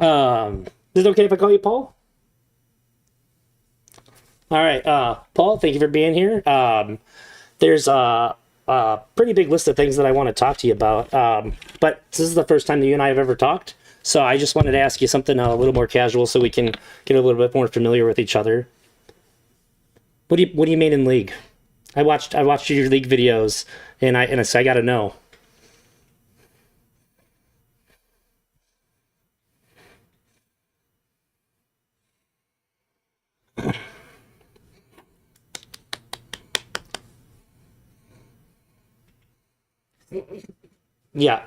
Is it okay if I call you Paul? All right, Paul, thank you for being here. There's a pretty big list of things that I want to talk to you about, but this is the first time that you and I have ever talked, so I just wanted to ask you something a little more casual so we can get a little bit more familiar with each other. What do you mean in League? I watched your League videos, and I got to know. Yeah,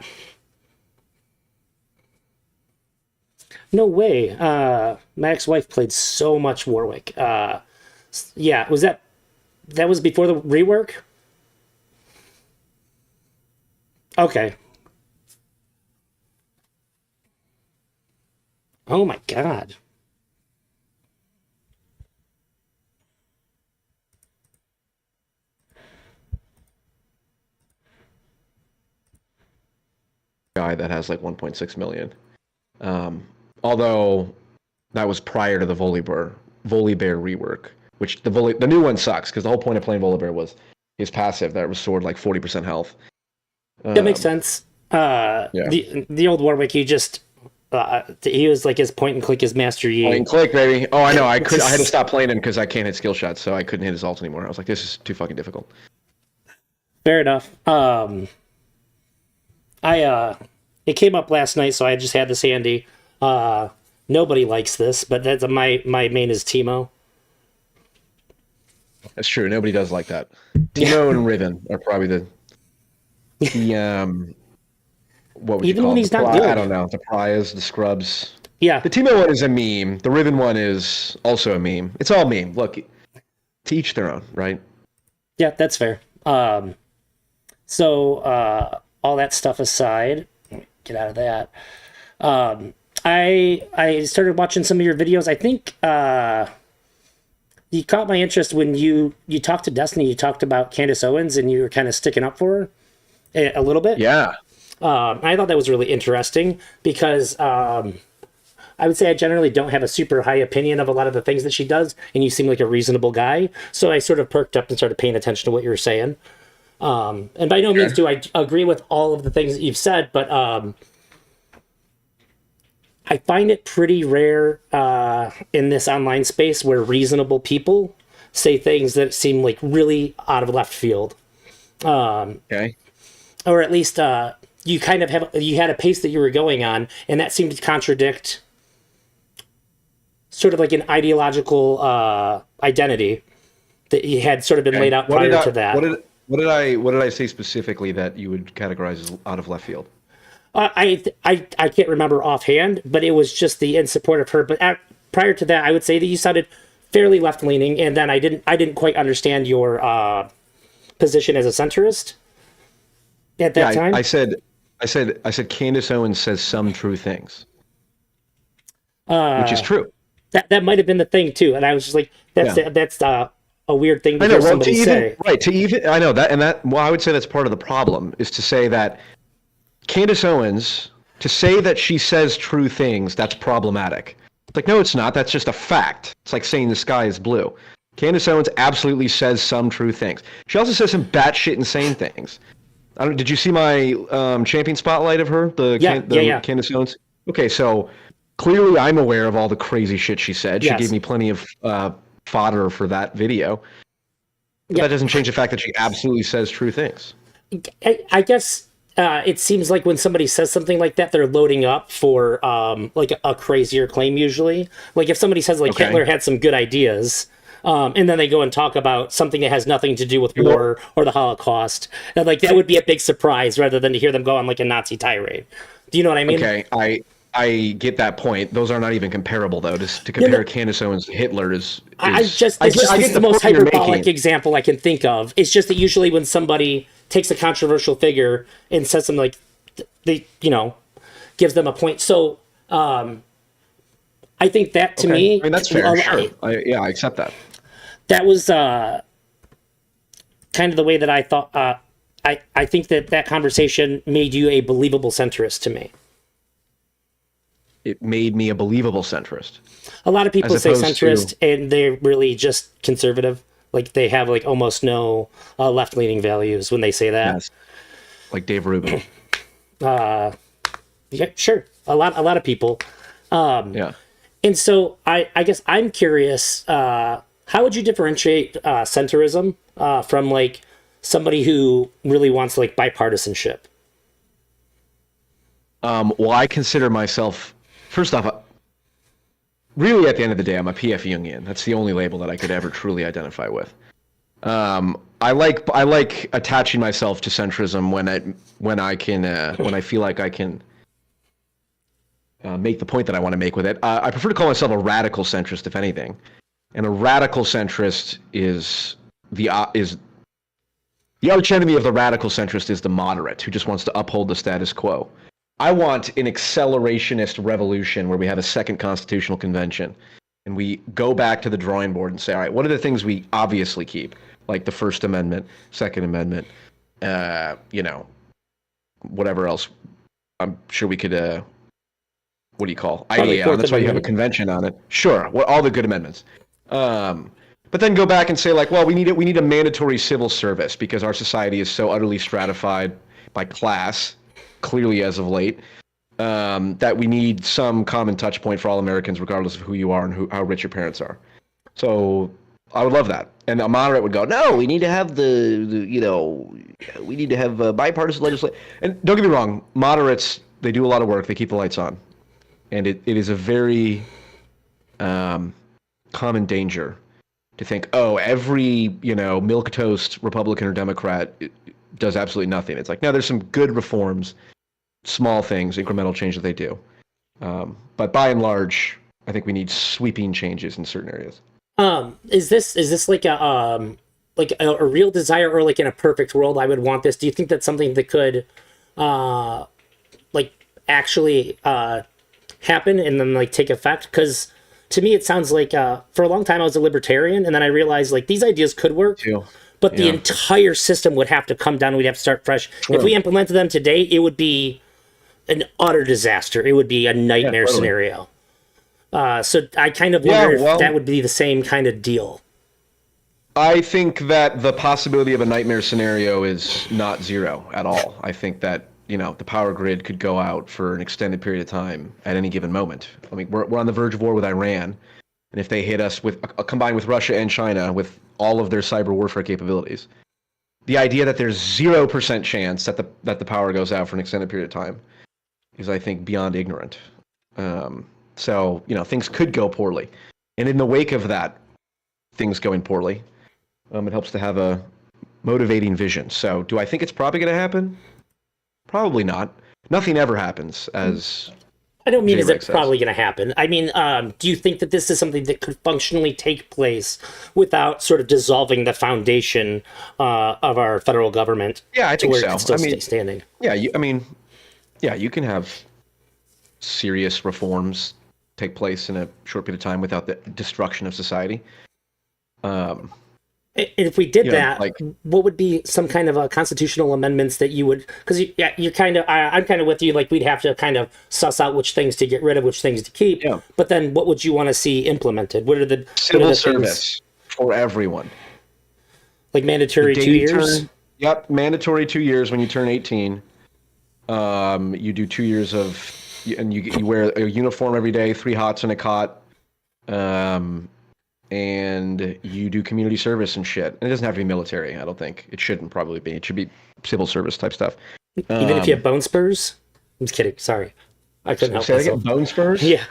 no way. My ex-wife played so much Warwick. Yeah, that was before the rework? Okay. Oh my God. Guy that has like 1.6 million. Um, Although that was prior to the Volibear rework, which the new one sucks because the whole point of playing Volibear was his passive that restored like 40% health. That makes Um, sense. yeah, The old Warwick, he was like his point and click, his Master point Yi. and click, baby. Oh, I know. I had to stop playing him because I can't hit skill shots, so I couldn't hit his ult anymore. I was like, this is too fucking difficult. Fair enough. I it came up last night, so I just had this handy. Uh, Nobody likes this, but that's my main is Timo. That's true. Nobody does like that. Yeah, Timo and Riven are probably the what would you even call when it? The he's not I good. don't know. The pariahs, the scrubs. Yeah, The Timo one is a meme. The Riven one is also a meme. It's all meme. Look, to each their own, right? yeah, that's fair. So all that stuff aside, get out of that. I started watching some of your videos. I think you caught my interest when you talked to Destiny. You talked about Candace Owens, and you were kind of sticking up for her a little bit. Yeah. I thought that was really interesting because I would say I generally don't have a super high opinion of a lot of the things that she does, and you seem like a reasonable guy. So I sort of perked up and started paying attention to what you were saying. And by no means Sure. do I agree with all of the things that you've said, but I find it pretty rare in this online space where reasonable people say things that seem like really out of left field, Okay. or at least you kind of you had a pace that you were going on, and that seemed to contradict sort of like an ideological identity that you had sort of been Okay. laid out What did prior I to that. what did I say specifically that you would categorize as out of left field? I can't remember offhand, but it was just the in support of her. But prior to that, I would say that you sounded fairly left leaning, and then I didn't quite understand your position as a centrist at Yeah, that time. I said Candace Owens says some true things, which is Uh, true. that might have been the thing too, and I was just like, Yeah. that's a weird thing to I know. hear Well, to somebody even say. right to even I know that and that. Well, I would say that's part of the problem is to say that Candace Owens to say that she says true things. That's problematic. It's like no, it's not. That's just a fact. It's like saying the sky is blue. Candace Owens absolutely says some true things. She also says some batshit insane things. I don't. Did you see my champion spotlight of her? Yeah, yeah, The yeah, Candace Owens. Okay, so clearly I'm aware of all the crazy shit she said. She gave yes, me plenty of fodder for that video. But yeah. that doesn't change the fact that she absolutely says true things. I guess it seems like when somebody says something like that, they're loading up for like a crazier claim. Usually, like if somebody says like Okay. Hitler had some good ideas, and then they go and talk about something that has nothing to do with Well, war or the Holocaust, and like that would be a big surprise rather than to hear them go on like a Nazi tirade. Do you know what I mean? okay, I get that point. Those are not even comparable though. To No, compare no. Candace Owens to Hitler is I just it's just I this is get the the most point you're hyperbolic making. example I can think of. It's just that usually when somebody takes a controversial figure and says something like they gives them a point. So I think that to Okay, I me mean that's fair. Sure, yeah, I accept that. that was kind of the way that I thought. I think that that conversation made you a believable centrist to me. it made me a believable centrist. A lot of people As say opposed to- centrist, and they're really just conservative. Like they have like almost no left-leaning values when they say that. Yes, like Dave Rubin. Yeah, sure. A lot of people. Yeah. And so I guess I'm curious, how would you differentiate centerism from like somebody who really wants like bipartisanship? Well, I consider myself, first off, really at the end of the day, I'm a PF Jungian. That's the only label that I could ever truly identify with. I like attaching myself to centrism when I feel like I can make the point that I want to make with it. I prefer to call myself a radical centrist, if anything. And a radical centrist is the arch enemy of the radical centrist is the moderate who just wants to uphold the status quo. I want an accelerationist revolution where we have a second constitutional convention and we go back to the drawing board and say, all right, what are the things we obviously keep? Like the First Amendment, Second Amendment, whatever else. I'm sure we could, what do you call? IDA. That's why you have a convention on it. Sure, all the good amendments. But then go back and say, like, well, we need a mandatory civil service because our society is so utterly stratified by class, clearly as of late, that we need some common touch point for all Americans, regardless of who you are and how rich your parents are. So I would love that. And a moderate would go, no, we need to have we need to have bipartisan legislation. And don't get me wrong, moderates, they do a lot of work. They keep the lights on. And it is a very common danger to think, oh, every, milquetoast Republican or Democrat does absolutely nothing. It's like, no, there's some good reforms, small things, incremental change that they do. But by and large, I think we need sweeping changes in certain areas. Is this like a real desire, or like in a perfect world I would want this? Do you think that's something that could actually happen and then like take effect? Because to me it sounds like for a long time I was a libertarian, and then I realized like these ideas could work, but the entire system would have to come down. We'd have to start fresh. True. If we implemented them today, it would be an utter disaster. It would be a nightmare scenario. So I kind of wonder if that would be the same kind of deal. I think that the possibility of a nightmare scenario is not zero at all. I think that, the power grid could go out for an extended period of time at any given moment. I mean, we're on the verge of war with Iran, and if they hit us with combined with Russia and China with all of their cyber warfare capabilities, the idea that there's 0% chance that the power goes out for an extended period of time is, I think, beyond ignorant. So, things could go poorly. And in the wake of that, things going poorly, it helps to have a motivating vision. So do I think it's probably going to happen? Probably not. Nothing ever happens, as I don't mean as it's says. probably going to happen. I mean, do you think that this is something that could functionally take place without sort of dissolving the foundation of our federal government? Yeah, I think to where so. It can still stay standing? Yeah, you can have serious reforms take place in a short period of time without the destruction of society. And if we did that, what would be some kind of constitutional amendments that you would? Because you're kind of, I'm kind of with you. Like we'd have to kind of suss out which things to get rid of, which things to keep. Yeah. But then, what would you want to see implemented? What are the civil service for everyone? Like mandatory 2 years. Yep, mandatory 2 years when you turn 18. You do 2 years of, and you wear a uniform every day, 3 hots and a cot. And you do community service and shit. And it doesn't have to be military, I don't think. It shouldn't probably be. It should be civil service type stuff. Even if you have bone spurs? I'm just kidding. Sorry. I couldn't help myself. Bone spurs? Yeah.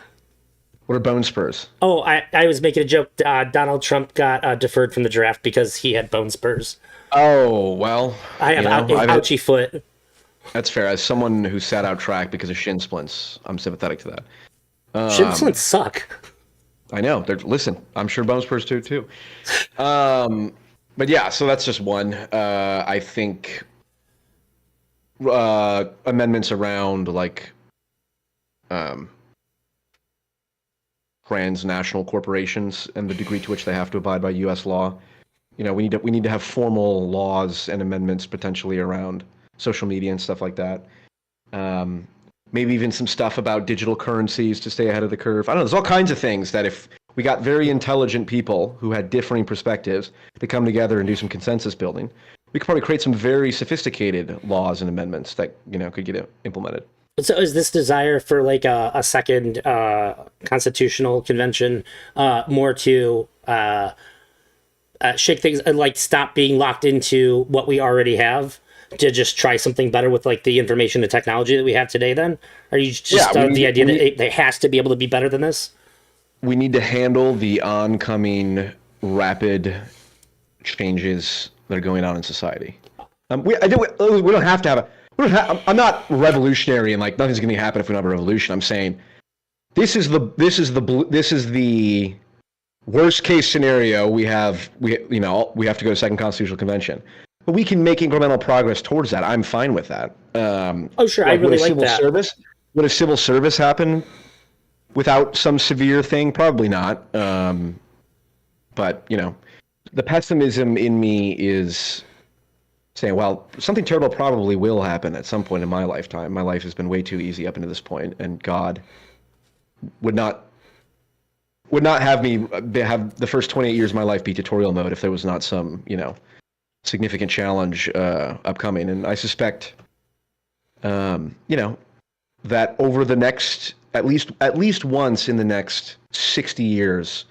What are bone spurs? Oh, I was making a joke. Donald Trump got deferred from the draft because he had bone spurs. Oh, well. I have an ouchy foot. That's fair. As someone who sat out track because of shin splints, I'm sympathetic to that. Shin splints suck. I know. Listen, I'm sure bone spurs do too. But yeah, so that's just one. I think amendments around transnational corporations and the degree to which they have to abide by U.S. law. We need to have formal laws and amendments potentially around social media and stuff like that. maybe even some stuff about digital currencies to stay ahead of the curve. I don't know. There's all kinds of things that if we got very intelligent people who had differing perspectives to come together and do some consensus building, we could probably create some very sophisticated laws and amendments that, could get implemented. So is this desire for like a second constitutional convention more to shake things and like stop being locked into what we already have to just try something better with like the information and technology that we have today? Then are you just the idea that it has to be able to be better than this? We need to handle the oncoming rapid changes that are going on in society. We don't have to have I'm not revolutionary and like nothing's going to happen if we don't have a revolution. I'm saying this is the worst case scenario. We have to go to second constitutional convention, but we can make incremental progress towards that. I'm fine with that. Oh sure, I really like that. Would a civil service happen without some severe thing? Probably not. But the pessimism in me is saying, well, something terrible probably will happen at some point in my lifetime. My life has been way too easy up until this point, and God would not have me have the first 28 years of my life be tutorial mode if there was not some, significant challenge upcoming. And I suspect, that over the next, at least once in the next 60 years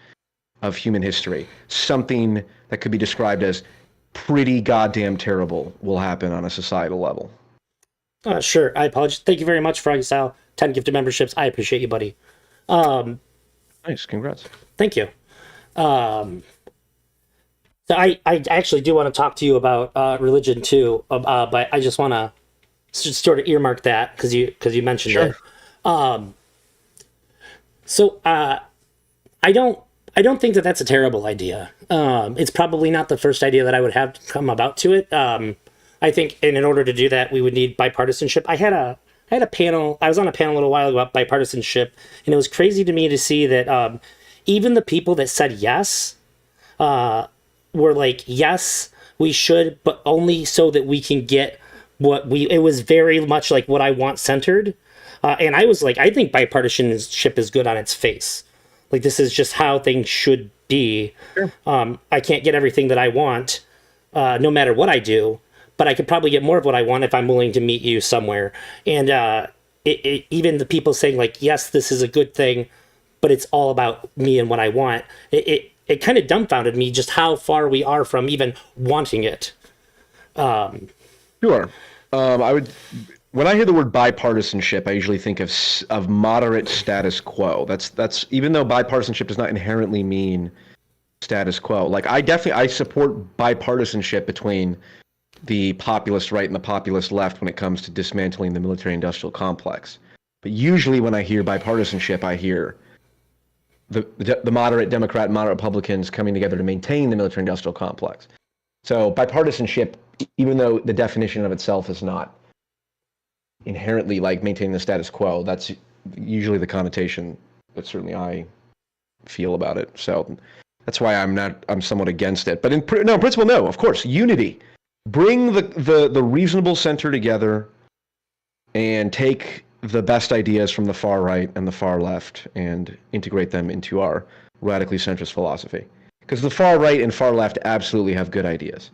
of human history, something that could be described as pretty goddamn terrible will happen on a societal level. Sure. I apologize. Thank you very much, Froggy Style. 10 gifted memberships. I appreciate you, buddy. Nice. Congrats. Thank you. So I actually do want to talk to you about religion too, but I just want to sort of earmark that because you mentioned it. So I don't think that that's a terrible idea. It's probably not the first idea that I would have come about to it. I think in order to do that, we would need bipartisanship. I had a panel. I was on a panel a little while ago about bipartisanship, and it was crazy to me to see that even the people that said yes were like, yes, we should, but only so that we can get it was very much like what I want centered. And I was like, I think bipartisanship is good on its face. Like, this is just how things should be. Sure. I can't get everything that I want, no matter what I do, but I could probably get more of what I want if I'm willing to meet you somewhere. And even the people saying like, yes, this is a good thing, but it's all about me and what I want. It kind of dumbfounded me just how far we are from even wanting it. Sure. When I hear the word bipartisanship, I usually think of moderate status quo. That's even though bipartisanship does not inherently mean status quo. Like I support bipartisanship between the populist right and the populist left when it comes to dismantling the military-industrial complex. But usually when I hear bipartisanship, I hear the moderate Democrat and moderate Republicans coming together to maintain the military-industrial complex. So bipartisanship, even though the definition of itself is not inherently like maintaining the status quo, that's usually the connotation that certainly I feel about it. So that's why I'm somewhat against it. But in principle, no, of course, unity. Bring the reasonable center together and take the best ideas from the far right and the far left and integrate them into our radically centrist philosophy. Because the far right and far left absolutely have good ideas.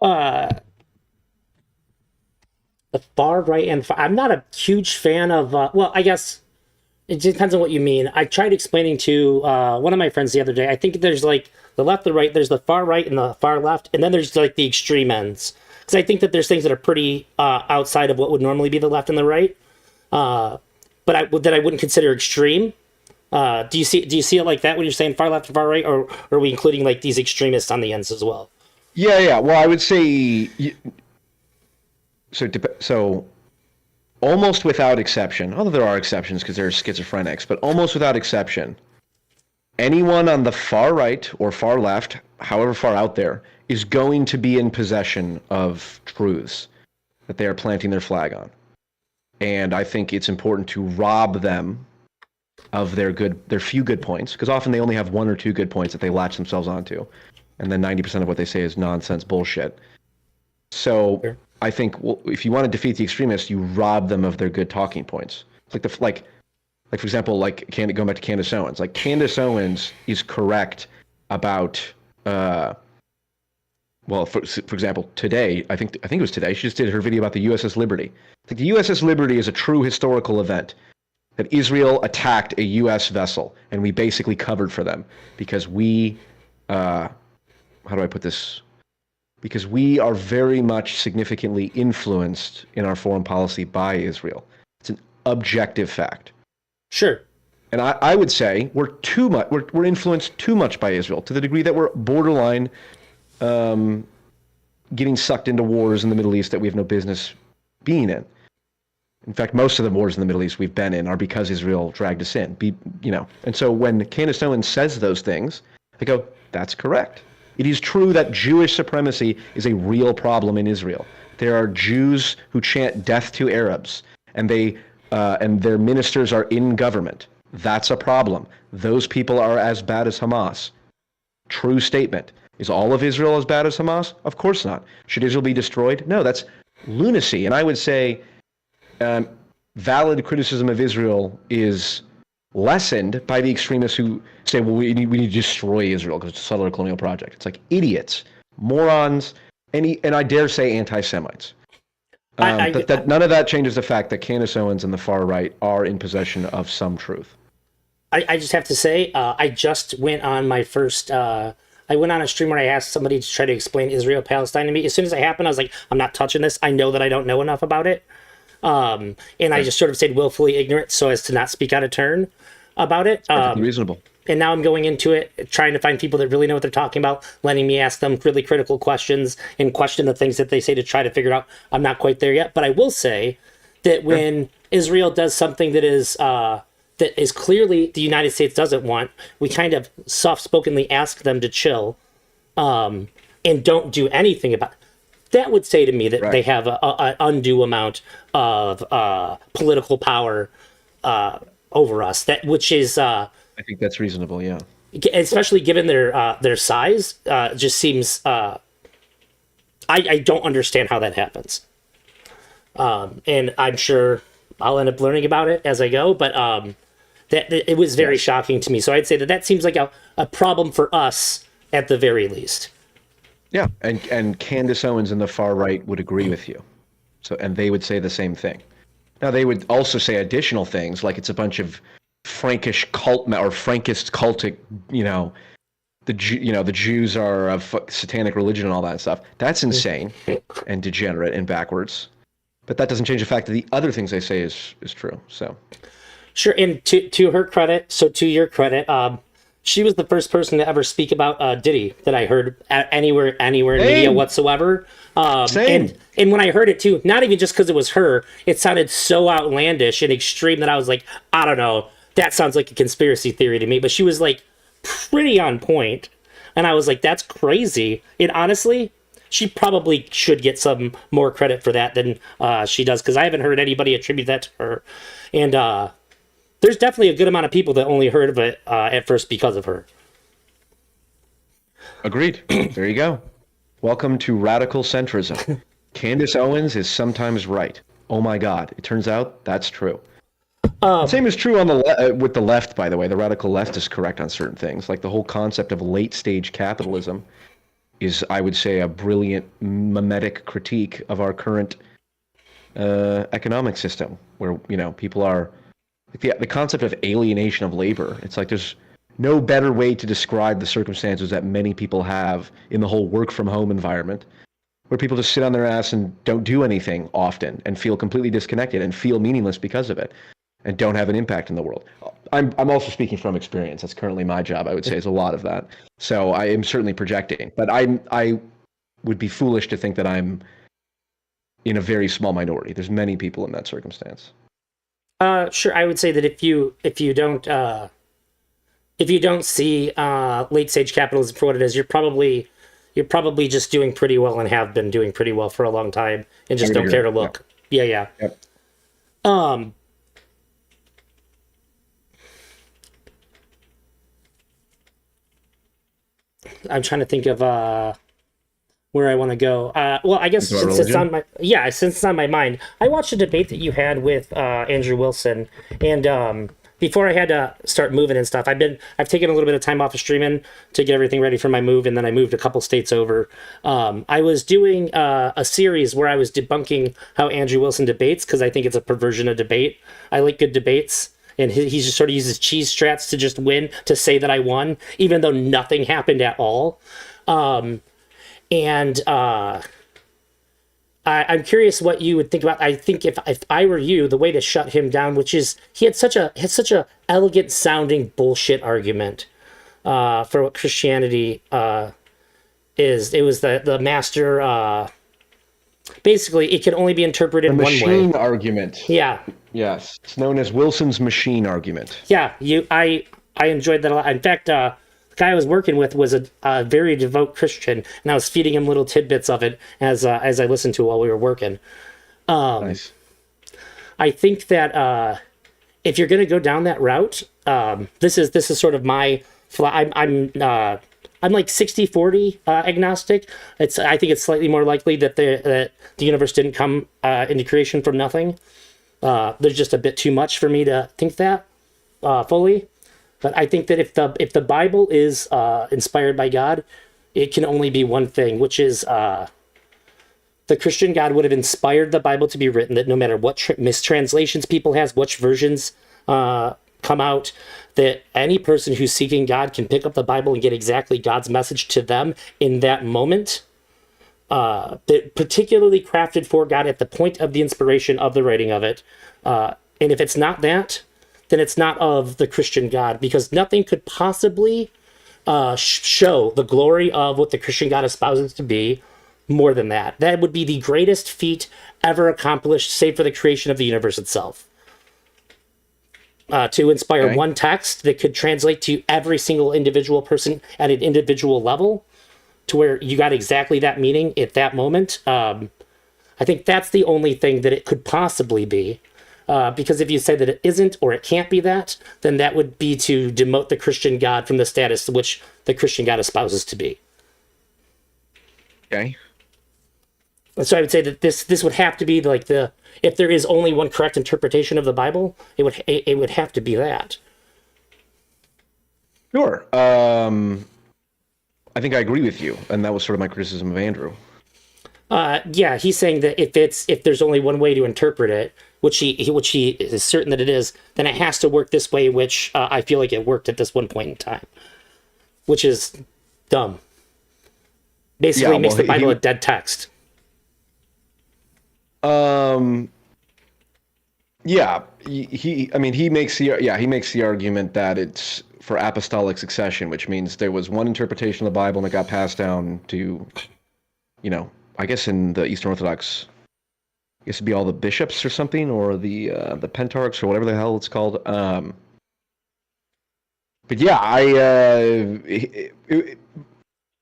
The far right and I'm not a huge fan of, well, I guess it depends on what you mean. I tried explaining to one of my friends the other day. I think there's like the left, the right, there's the far right and the far left, and then there's like the extreme ends. Because I think that there's things that are pretty outside of what would normally be the left and the right, but that I wouldn't consider extreme. Do you see it like that when you're saying far left and far right, or are we including like these extremists on the ends as well? Yeah. Well, I would say so. Almost without exception, although there are exceptions because there are schizophrenics, but almost without exception, anyone on the far right or far left, however far out there, is going to be in possession of truths that they are planting their flag on. And I think it's important to rob them of their few good points, because often they only have one or two good points that they latch themselves onto, and then 90% of what they say is nonsense bullshit. So I think, well, if you want to defeat the extremists, you rob them of their good talking points. It's like for example, going back to Candace Owens. Like Candace Owens is correct about, well, for example, today, I think it was today, she just did her video about the USS Liberty. I think the USS Liberty is a true historical event, that Israel attacked a U.S. vessel, and we basically covered for them because we, how do I put this? Because we are very much significantly influenced in our foreign policy by Israel. It's an objective fact. Sure. And I would say we're influenced too much by Israel, to the degree that we're borderline getting sucked into wars in the Middle East that we have no business being in. In fact, most of the wars in the Middle East we've been in are because Israel dragged us in. And so when Candace Owens says those things, I go, that's correct. It is true that Jewish supremacy is a real problem in Israel. There are Jews who chant death to Arabs, and their ministers are in government. That's a problem. Those people are as bad as Hamas. True statement. Is all of Israel as bad as Hamas? Of course not. Should Israel be destroyed? No, that's lunacy. And I would say valid criticism of Israel is lessened by the extremists who say, well, we need to destroy Israel because it's a settler colonial project. It's like idiots, morons, and I dare say anti-Semites. None of that changes the fact that Candace Owens and the far right are in possession of some truth. I just have to say, I just went on my first... I went on a stream where I asked somebody to try to explain Israel-Palestine to me. As soon as it happened, I was like, I'm not touching this. I know that I don't know enough about it. And I just sort of stayed willfully ignorant so as to not speak out of turn about it. Perfectly reasonable. And now I'm going into it, trying to find people that really know what they're talking about, letting me ask them really critical questions and question the things that they say to try to figure it out. I'm not quite there yet, but I will say that when Israel does something that is clearly the United States doesn't want, we kind of soft-spokenly ask them to chill and don't do anything about it. That would say to me that they have an undue amount of political power over us. Which is, I think that's reasonable. Yeah, especially given their size, just seems. I don't understand how that happens, and I'm sure I'll end up learning about it as I go. But that it was very shocking to me. So I'd say that seems like a problem for us at the very least. Yeah, and Candace Owens and the far right would agree with you. And they would say the same thing. Now they would also say additional things like it's a bunch of Frankish cult or Frankist cultic, the Jews are a satanic religion and all that stuff. That's insane and degenerate and backwards. But that doesn't change the fact that the other things they say is true. So sure, and to her credit, so to your credit, she was the first person to ever speak about Diddy that I heard anywhere in media whatsoever. Same. And when I heard it too, not even just because it was her, it sounded so outlandish and extreme that I was like, I don't know, that sounds like a conspiracy theory to me. But she was like pretty on point, and I was like, that's crazy. And honestly, she probably should get some more credit for that than she does, because I haven't heard anybody attribute that to her. And there's definitely a good amount of people that only heard of it at first because of her. Agreed. There you go. Welcome to radical centrism. Candace Owens is sometimes right. Oh my God! It turns out that's true. Same is true on with the left, by the way. The radical left is correct on certain things, like the whole concept of late-stage capitalism is, I would say, a brilliant mimetic critique of our current economic system, where people are. The concept of alienation of labor, it's like there's no better way to describe the circumstances that many people have in the whole work from home environment, where people just sit on their ass and don't do anything often and feel completely disconnected and feel meaningless because of it and don't have an impact in the world. I'm also speaking from experience. That's currently my job, I would say, is a lot of that. So I am certainly projecting, but I would be foolish to think that I'm in a very small minority. There's many people in that circumstance. Sure. I would say that if you don't see late stage capitalism for what it is, you're probably just doing pretty well and have been doing pretty well for a long time and just don't care to look. Yeah. Yep. I'm trying to think of where I want to go. Well, I guess It's about since it's religion? since it's on my mind, I watched a debate that you had with Andrew Wilson, and before I had to start moving and stuff, I've taken a little bit of time off of streaming to get everything ready for my move, and then I moved a couple states over. I was doing a series where I was debunking how Andrew Wilson debates because I think it's a perversion of debate. I like good debates. And he just sort of uses cheese strats to just win, to say that I won, even though nothing happened at all. And I'm curious what you would think about. I think if I were you, the way to shut him down, which is he had such a elegant sounding bullshit argument for what Christianity is. It was the master. Basically, it can only be interpreted The one way. machine argument. Yeah, Yes, it's known as Wilson's machine argument. yeah. I enjoyed that a lot. In fact, the guy I was working with was a very devout Christian, and I was feeding him little tidbits of it as I listened to it while we were working. Nice. I think that if you're going to go down that route, this is sort of my. I'm like 60-40 agnostic. I think it's slightly more likely that the universe didn't come into creation from nothing. There's just a bit too much for me to think that fully. But I think that if the Bible is inspired by God, it can only be one thing, which is the Christian God would have inspired the Bible to be written, that no matter what mistranslations people has, which versions come out, that any person who's seeking God can pick up the Bible and get exactly God's message to them in that moment. That particularly crafted for God at the point of the inspiration of the writing of it. And if it's not that, then it's not of the Christian God, because nothing could possibly show the glory of what the Christian God espouses to be more than that. That would be the greatest feat ever accomplished, save for the creation of the universe itself. To inspire one text that could translate to every single individual person at an individual level, to where you got exactly that meaning at that moment. I think that's the only thing that it could possibly be. Because if you say that it isn't or it can't be that, then that would be to demote the Christian God from the status to which the Christian God espouses to be. Okay. So I would say that this would have to be like if there is only one correct interpretation of the Bible, it would have to be that. Sure. I think I agree with you, and that was sort of my criticism of Andrew. Yeah, he's saying that if there's only one way to interpret it, which he is certain that it is, then it has to work this way, which I feel like it worked at this one point in time, which is dumb. Basically, makes the Bible a dead text. Yeah, he makes the argument that it's for apostolic succession, which means there was one interpretation of the Bible and it got passed down to, I guess in the Eastern Orthodox, I guess it'd be all the bishops or something, or the pentarchs or whatever the hell it's called. But yeah,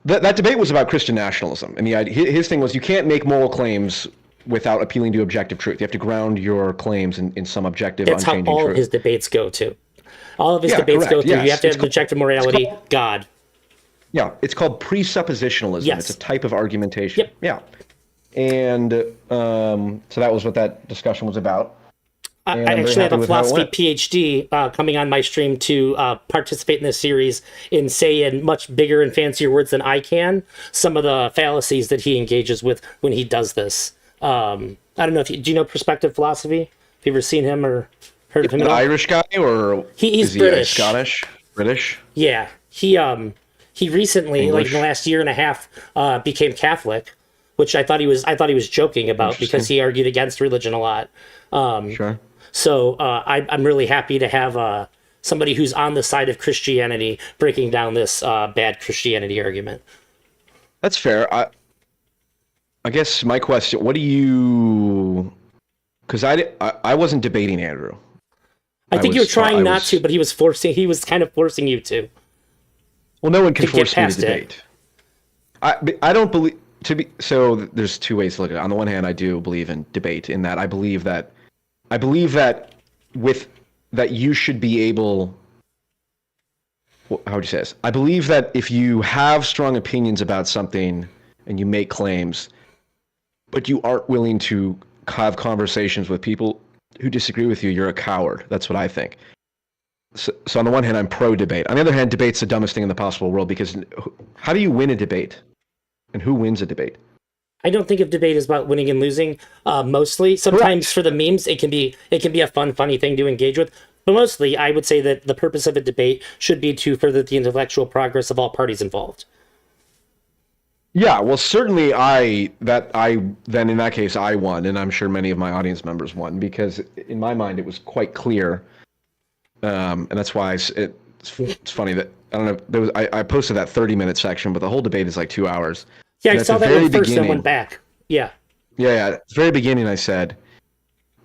that debate was about Christian nationalism, and his thing was you can't make moral claims without appealing to objective truth. You have to ground your claims in some objective, unchanging truth. That's how all of his debates go to. All of his debates go through. Yes. You have to have objective morality, God. Yeah, it's called presuppositionalism. Yes. It's a type of argumentation. Yep. Yeah. And so that was what that discussion was about. I actually have a philosophy PhD coming on my stream to participate in this series in saying much bigger and fancier words than I can some of the fallacies that he engages with when he does this. I don't know if do you know Perspective Philosophy? Have you ever seen him or heard of him? An Irish guy, or he's British, Scottish, British? Yeah, he recently, English. Like in the last year and a half, became Catholic, which I thought he was joking about because he argued against religion a lot. Sure. So I'm really happy to have somebody who's on the side of Christianity breaking down this bad Christianity argument. That's fair. I guess my question: what do you? Because I wasn't debating Andrew. I think you were trying not to, but he was kind of forcing you to. Well, no one can force me to debate. I don't believe so. There's two ways to look at it. On the one hand, I do believe in debate, in that I believe that you should be able. How would you say this? I believe that if you have strong opinions about something, and you make claims, but you aren't willing to have conversations with people who disagree with you, you're a coward. That's what I think. So on the one hand, I'm pro-debate. On the other hand, debate's the dumbest thing in the possible world, because how do you win a debate? And who wins a debate? I don't think of debate as about winning and losing. Mostly, sometimes for the memes, it can be a funny thing to engage with. But mostly, I would say that the purpose of a debate should be to further the intellectual progress of all parties involved. Yeah, well, certainly then in that case I won, and I'm sure many of my audience members won, because in my mind it was quite clear, and that's why it's funny that I don't know. I posted that 30-minute section, but the whole debate is like 2 hours. Yeah, I saw that one first, then went back. Yeah. Yeah. At the very beginning, I said,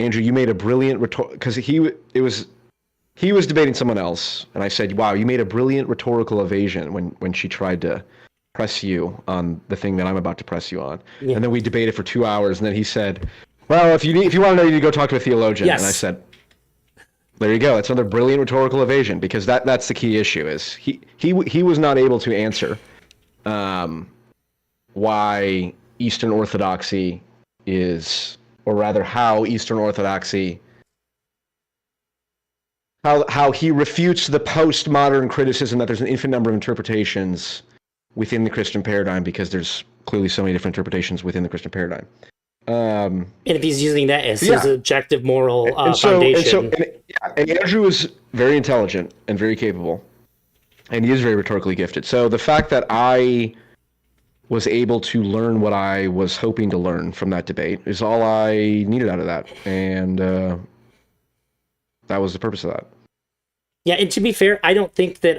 Andrew, you made a brilliant because he was debating someone else, and I said, wow, you made a brilliant rhetorical evasion when she tried to press you on the thing that I'm about to press you on. Yeah. And then we debated for 2 hours, and then he said, well, if you want to know, you need to go talk to a theologian. Yes. And I said, there you go. That's another brilliant rhetorical evasion, because that's the key issue is he was not able to answer why Eastern Orthodoxy is, or rather how Eastern Orthodoxy, how he refutes the postmodern criticism that there's an infinite number of interpretations within the Christian paradigm, because there's clearly so many different interpretations within the Christian paradigm. And if he's using that as his objective moral foundation. And Andrew is very intelligent and very capable, and he is very rhetorically gifted. So the fact that I was able to learn what I was hoping to learn from that debate is all I needed out of that. And that was the purpose of that. Yeah, and to be fair, I don't think that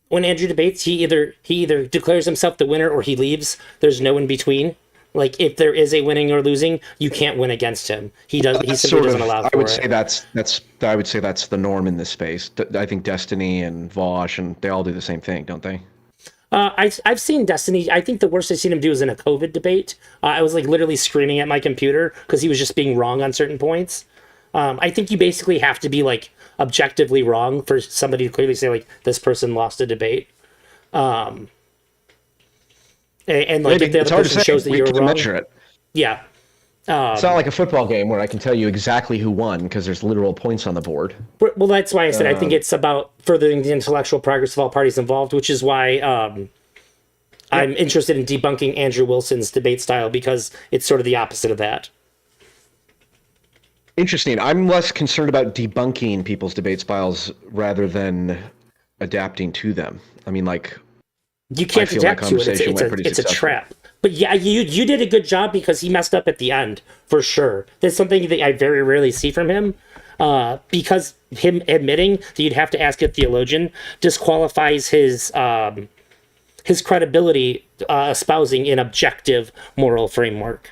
when Andrew debates, he either declares himself the winner or he leaves. There's no in between. Like, if there is a winning or losing, you can't win against him. He simply doesn't allow for it. I would say that's the norm in this space. I think Destiny and Vosh, and they all do the same thing, don't they? I've seen Destiny. I think the worst I've seen him do is in a COVID debate. I was like literally screaming at my computer because he was just being wrong on certain points. I think you basically have to be like objectively wrong for somebody to clearly say like this person lost a debate. And like, if the other person shows that you're wrong, measure it. Yeah. It's not like a football game where I can tell you exactly who won because there's literal points on the board. Well, that's why I said I think it's about furthering the intellectual progress of all parties involved, which is why I'm interested in debunking Andrew Wilson's debate style, because it's sort of the opposite of that. Interesting. I'm less concerned about debunking people's debate styles rather than adapting to them. I mean, like, you can't adapt to it. It's a trap. But yeah, you did a good job because he messed up at the end, for sure. That's something that I very rarely see from him. Because him admitting that you'd have to ask a theologian disqualifies his credibility espousing an objective moral framework.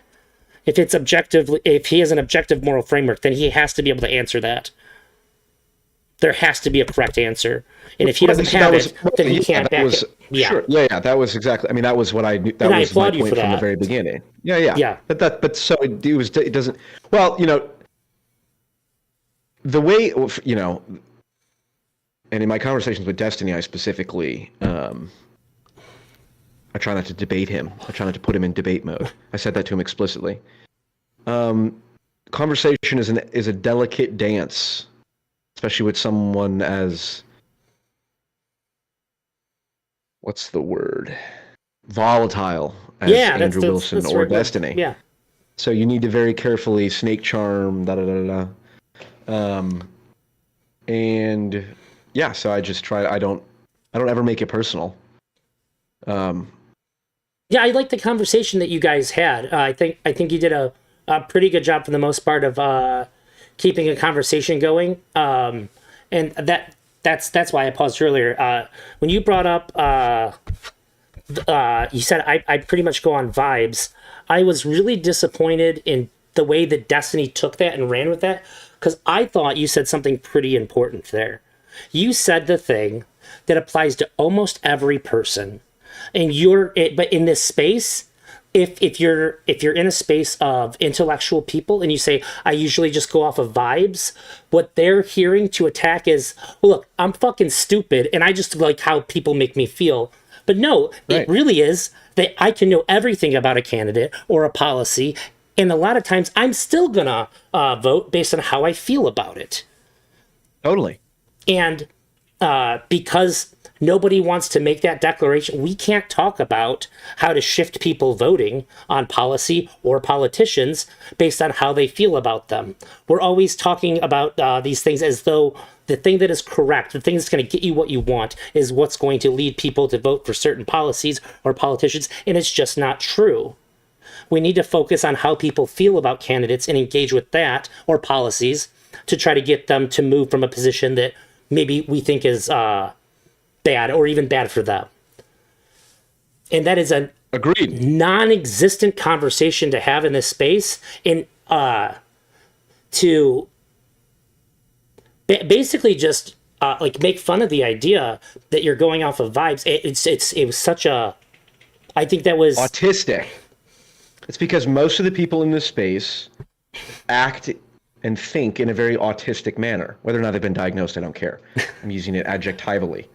If he has an objective moral framework, then he has to be able to answer that. There has to be a correct answer. And if he doesn't have it, then he can't back it. Yeah. Sure. Yeah, that was exactly. I mean, that was what I knew. That was my point from the very beginning. Yeah. But so it doesn't. Well, the way, and in my conversations with Destiny, I specifically, I try not to debate him. I try not to put him in debate mode. I said that to him explicitly. Conversation is a delicate dance, especially with someone as, what's the word? Volatile as Andrew Wilson or Destiny. Yeah. So you need to very carefully snake charm, and yeah, so I just try. I don't ever make it personal. Yeah, I like the conversation that you guys had. I think you did a pretty good job for the most part of keeping a conversation going. And that's why I paused earlier. When you brought up, you said I pretty much go on vibes. I was really disappointed in the way that Destiny took that and ran with that, because I thought you said something pretty important there. You said the thing that applies to almost every person, and but in this space, if you're in a space of intellectual people and you say, I usually just go off of vibes, what they're hearing to attack is, well, look, I'm fucking stupid and I just like how people make me feel. But no, Right. it really is that I can know everything about a candidate or a policy, and a lot of times I'm still gonna vote based on how I feel about it. Totally. And because nobody wants to make that declaration, we can't talk about how to shift people voting on policy or politicians based on how they feel about them. We're always talking about these things as though the thing that is correct, the thing that's going to get you what you want, is what's going to lead people to vote for certain policies or politicians, and it's just not true. We need to focus on how people feel about candidates and engage with that or policies to try to get them to move from a position that maybe we think is bad or even bad for them. And that is a Agreed. non-existent conversation to have in this space, and to basically just like make fun of the idea that you're going off of vibes. It was such a, I think that was Autistic. It's because most of the people in this space act and think in a very autistic manner. Whether or not they've been diagnosed, I don't care. I'm using it adjectively.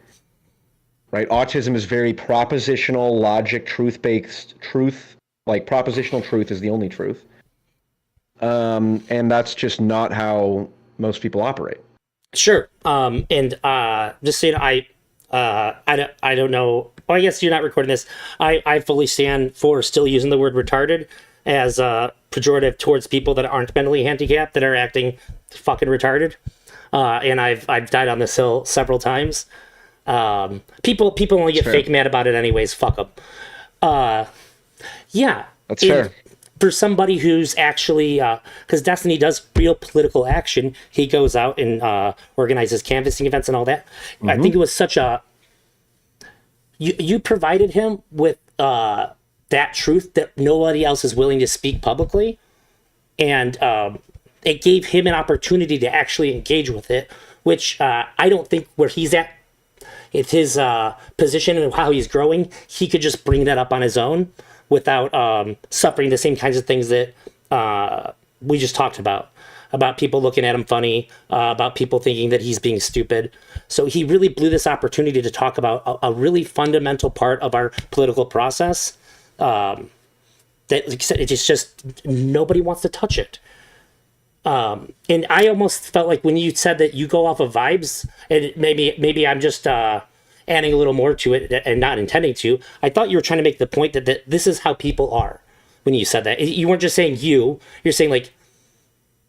Right? Autism is very propositional, logic, truth-based truth. Like propositional truth is the only truth. And that's just not how most people operate. Sure. And just so you know, I don't know. Oh, I guess you're not recording this. I fully stand for still using the word retarded as pejorative towards people that aren't mentally handicapped that are acting fucking retarded. And I've died on this hill several times. People only get fake mad about it anyways. Fuck them. Yeah. That's fair. For somebody who's actually, because Destiny does real political action, he goes out and organizes canvassing events and all that. Mm-hmm. I think it was such a, you provided him with that truth that nobody else is willing to speak publicly. And it gave him an opportunity to actually engage with it, which I don't think where he's at, it's his position and how he's growing, he could just bring that up on his own without suffering the same kinds of things that we just talked about people looking at him funny, about people thinking that he's being stupid. So he really blew this opportunity to talk about a really fundamental part of our political process that, like I said, it's just nobody wants to touch it. And I almost felt like when you said that you go off of vibes, and maybe I'm just adding a little more to it and not intending to. I thought you were trying to make the point that this is how people are when you said that. You weren't just saying you're saying like,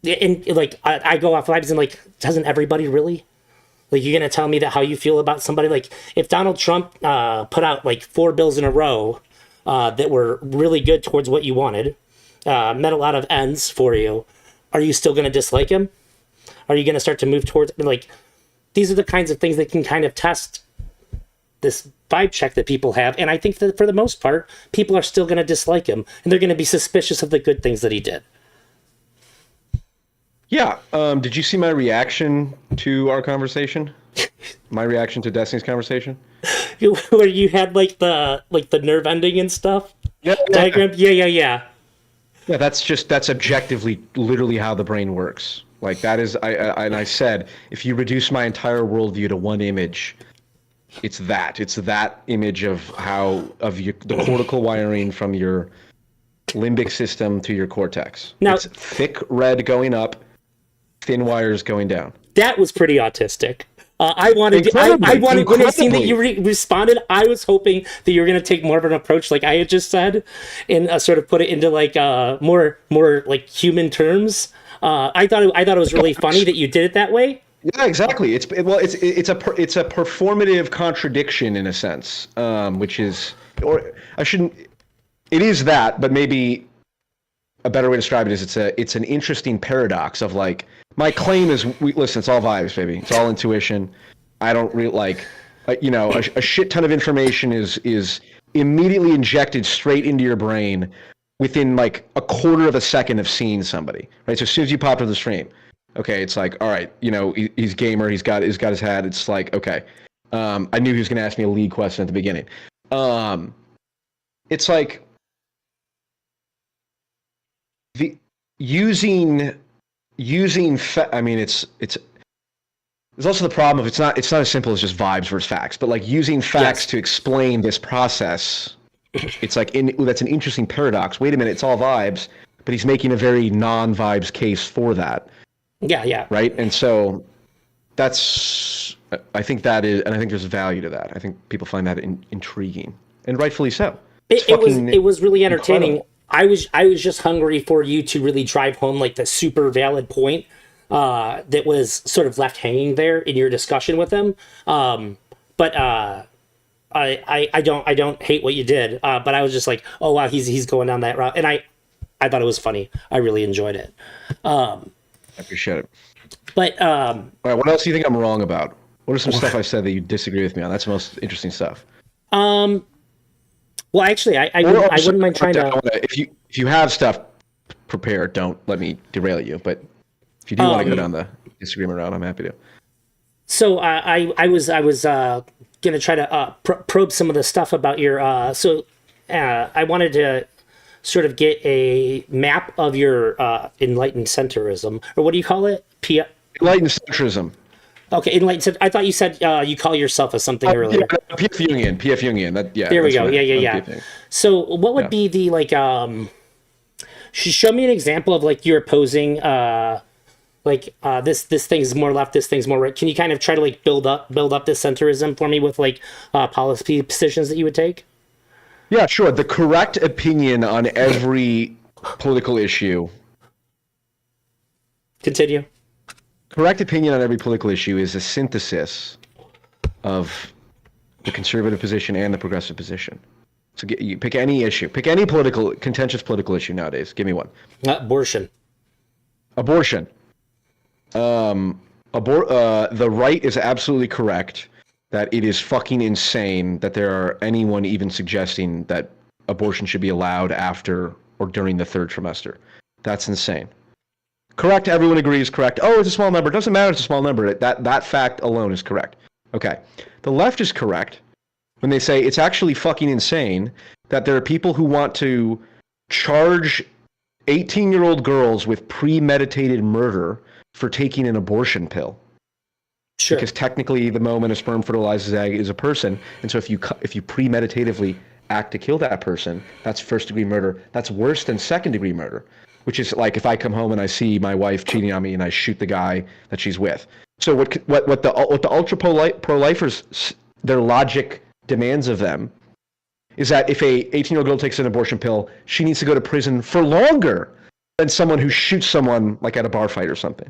and like I go off vibes and like, doesn't everybody really? Like, you're going to tell me that how you feel about somebody? Like, if Donald Trump put out like 4 bills in a row that were really good towards what you wanted, met a lot of ends for you, are you still going to dislike him? Are you going to start to move towards, like, these are the kinds of things that can kind of test this vibe check that people have. And I think that for the most part, people are still going to dislike him, and they're going to be suspicious of the good things that he did. Yeah. Did you see my reaction to our conversation? My reaction to Destiny's conversation? Where you had like the nerve ending and stuff? Yeah. Diagram? Yeah. Yeah, that's objectively literally how the brain works. Like, that is, I said, if you reduce my entire worldview to one image, it's that image of the cortical wiring from your limbic system to your cortex. Now, it's thick red going up, thin wires going down. That was pretty autistic. I wanted when I seen that you responded, I was hoping that you were going to take more of an approach like I had just said, and sort of put it into like more like human terms. I thought it was really funny that you did it that way. Yeah, exactly. It's a performative contradiction in a sense, which is, or I shouldn't. It is that, but maybe a better way to describe it is it's an interesting paradox of like, my claim is, listen, it's all vibes, baby. It's all intuition. I don't really like, a shit ton of information is immediately injected straight into your brain within like a quarter of a second of seeing somebody, right? So as soon as you pop into the stream, okay, it's like, all right, he's gamer, he's got his hat. It's like, okay, I knew he was going to ask me a lead question at the beginning. It's like I mean, it's There's also the problem of it's not as simple as just vibes versus facts, but like using facts to explain this process, it's like that's an interesting paradox. Wait a minute, it's all vibes, but he's making a very non-vibes case for that. Yeah. Right, and so I think that is, and I think there's value to that. I think people find that intriguing, and rightfully so. It was really entertaining. Incredible. I was just hungry for you to really drive home like the super valid point that was sort of left hanging there in your discussion with them. But I don't hate what you did. But I was just like, oh wow, he's going down that route, and I thought it was funny. I really enjoyed it. I appreciate it. But all right, what else do you think I'm wrong about? What are some stuff I've said that you disagree with me on? That's the most interesting stuff. Well, actually, I wouldn't mind trying to. If you have stuff prepared, don't let me derail you. But if you do want to go down the disagreement route, I'm happy to. So I was gonna try to probe some of the stuff about your. I wanted to sort of get a map of your enlightened centerism, or what do you call it? Enlightened centerism. Okay, enlightened. I thought you said you call yourself as something earlier. Yeah, PF Jungian. There we go. Yeah. So what would be the like? Show me an example of like you're opposing. This thing's more left, this thing's more right. Can you kind of try to like build up this centerism for me with like policy positions that you would take? Yeah, sure. The correct opinion on every political issue. Continue. Correct opinion on every political issue is a synthesis of the conservative position and the progressive position. So you pick any issue. Pick any contentious political issue nowadays. Give me one. Abortion. The right is absolutely correct that it is fucking insane that there are anyone even suggesting that abortion should be allowed after or during the third trimester. That's insane. Correct, everyone agrees, correct. Oh, it's a small number. It doesn't matter, it's a small number. That fact alone is correct. Okay. The left is correct when they say it's actually fucking insane that there are people who want to charge 18-year-old girls with premeditated murder for taking an abortion pill. Sure. Because technically the moment a sperm fertilizes egg is a person, and so if you premeditatively act to kill that person, that's first-degree murder. That's worse than second-degree murder, which is like if I come home and I see my wife cheating on me and I shoot the guy that she's with. So what the ultra pro-lifers, their logic demands of them is that if a 18-year-old girl takes an abortion pill, she needs to go to prison for longer than someone who shoots someone like at a bar fight or something.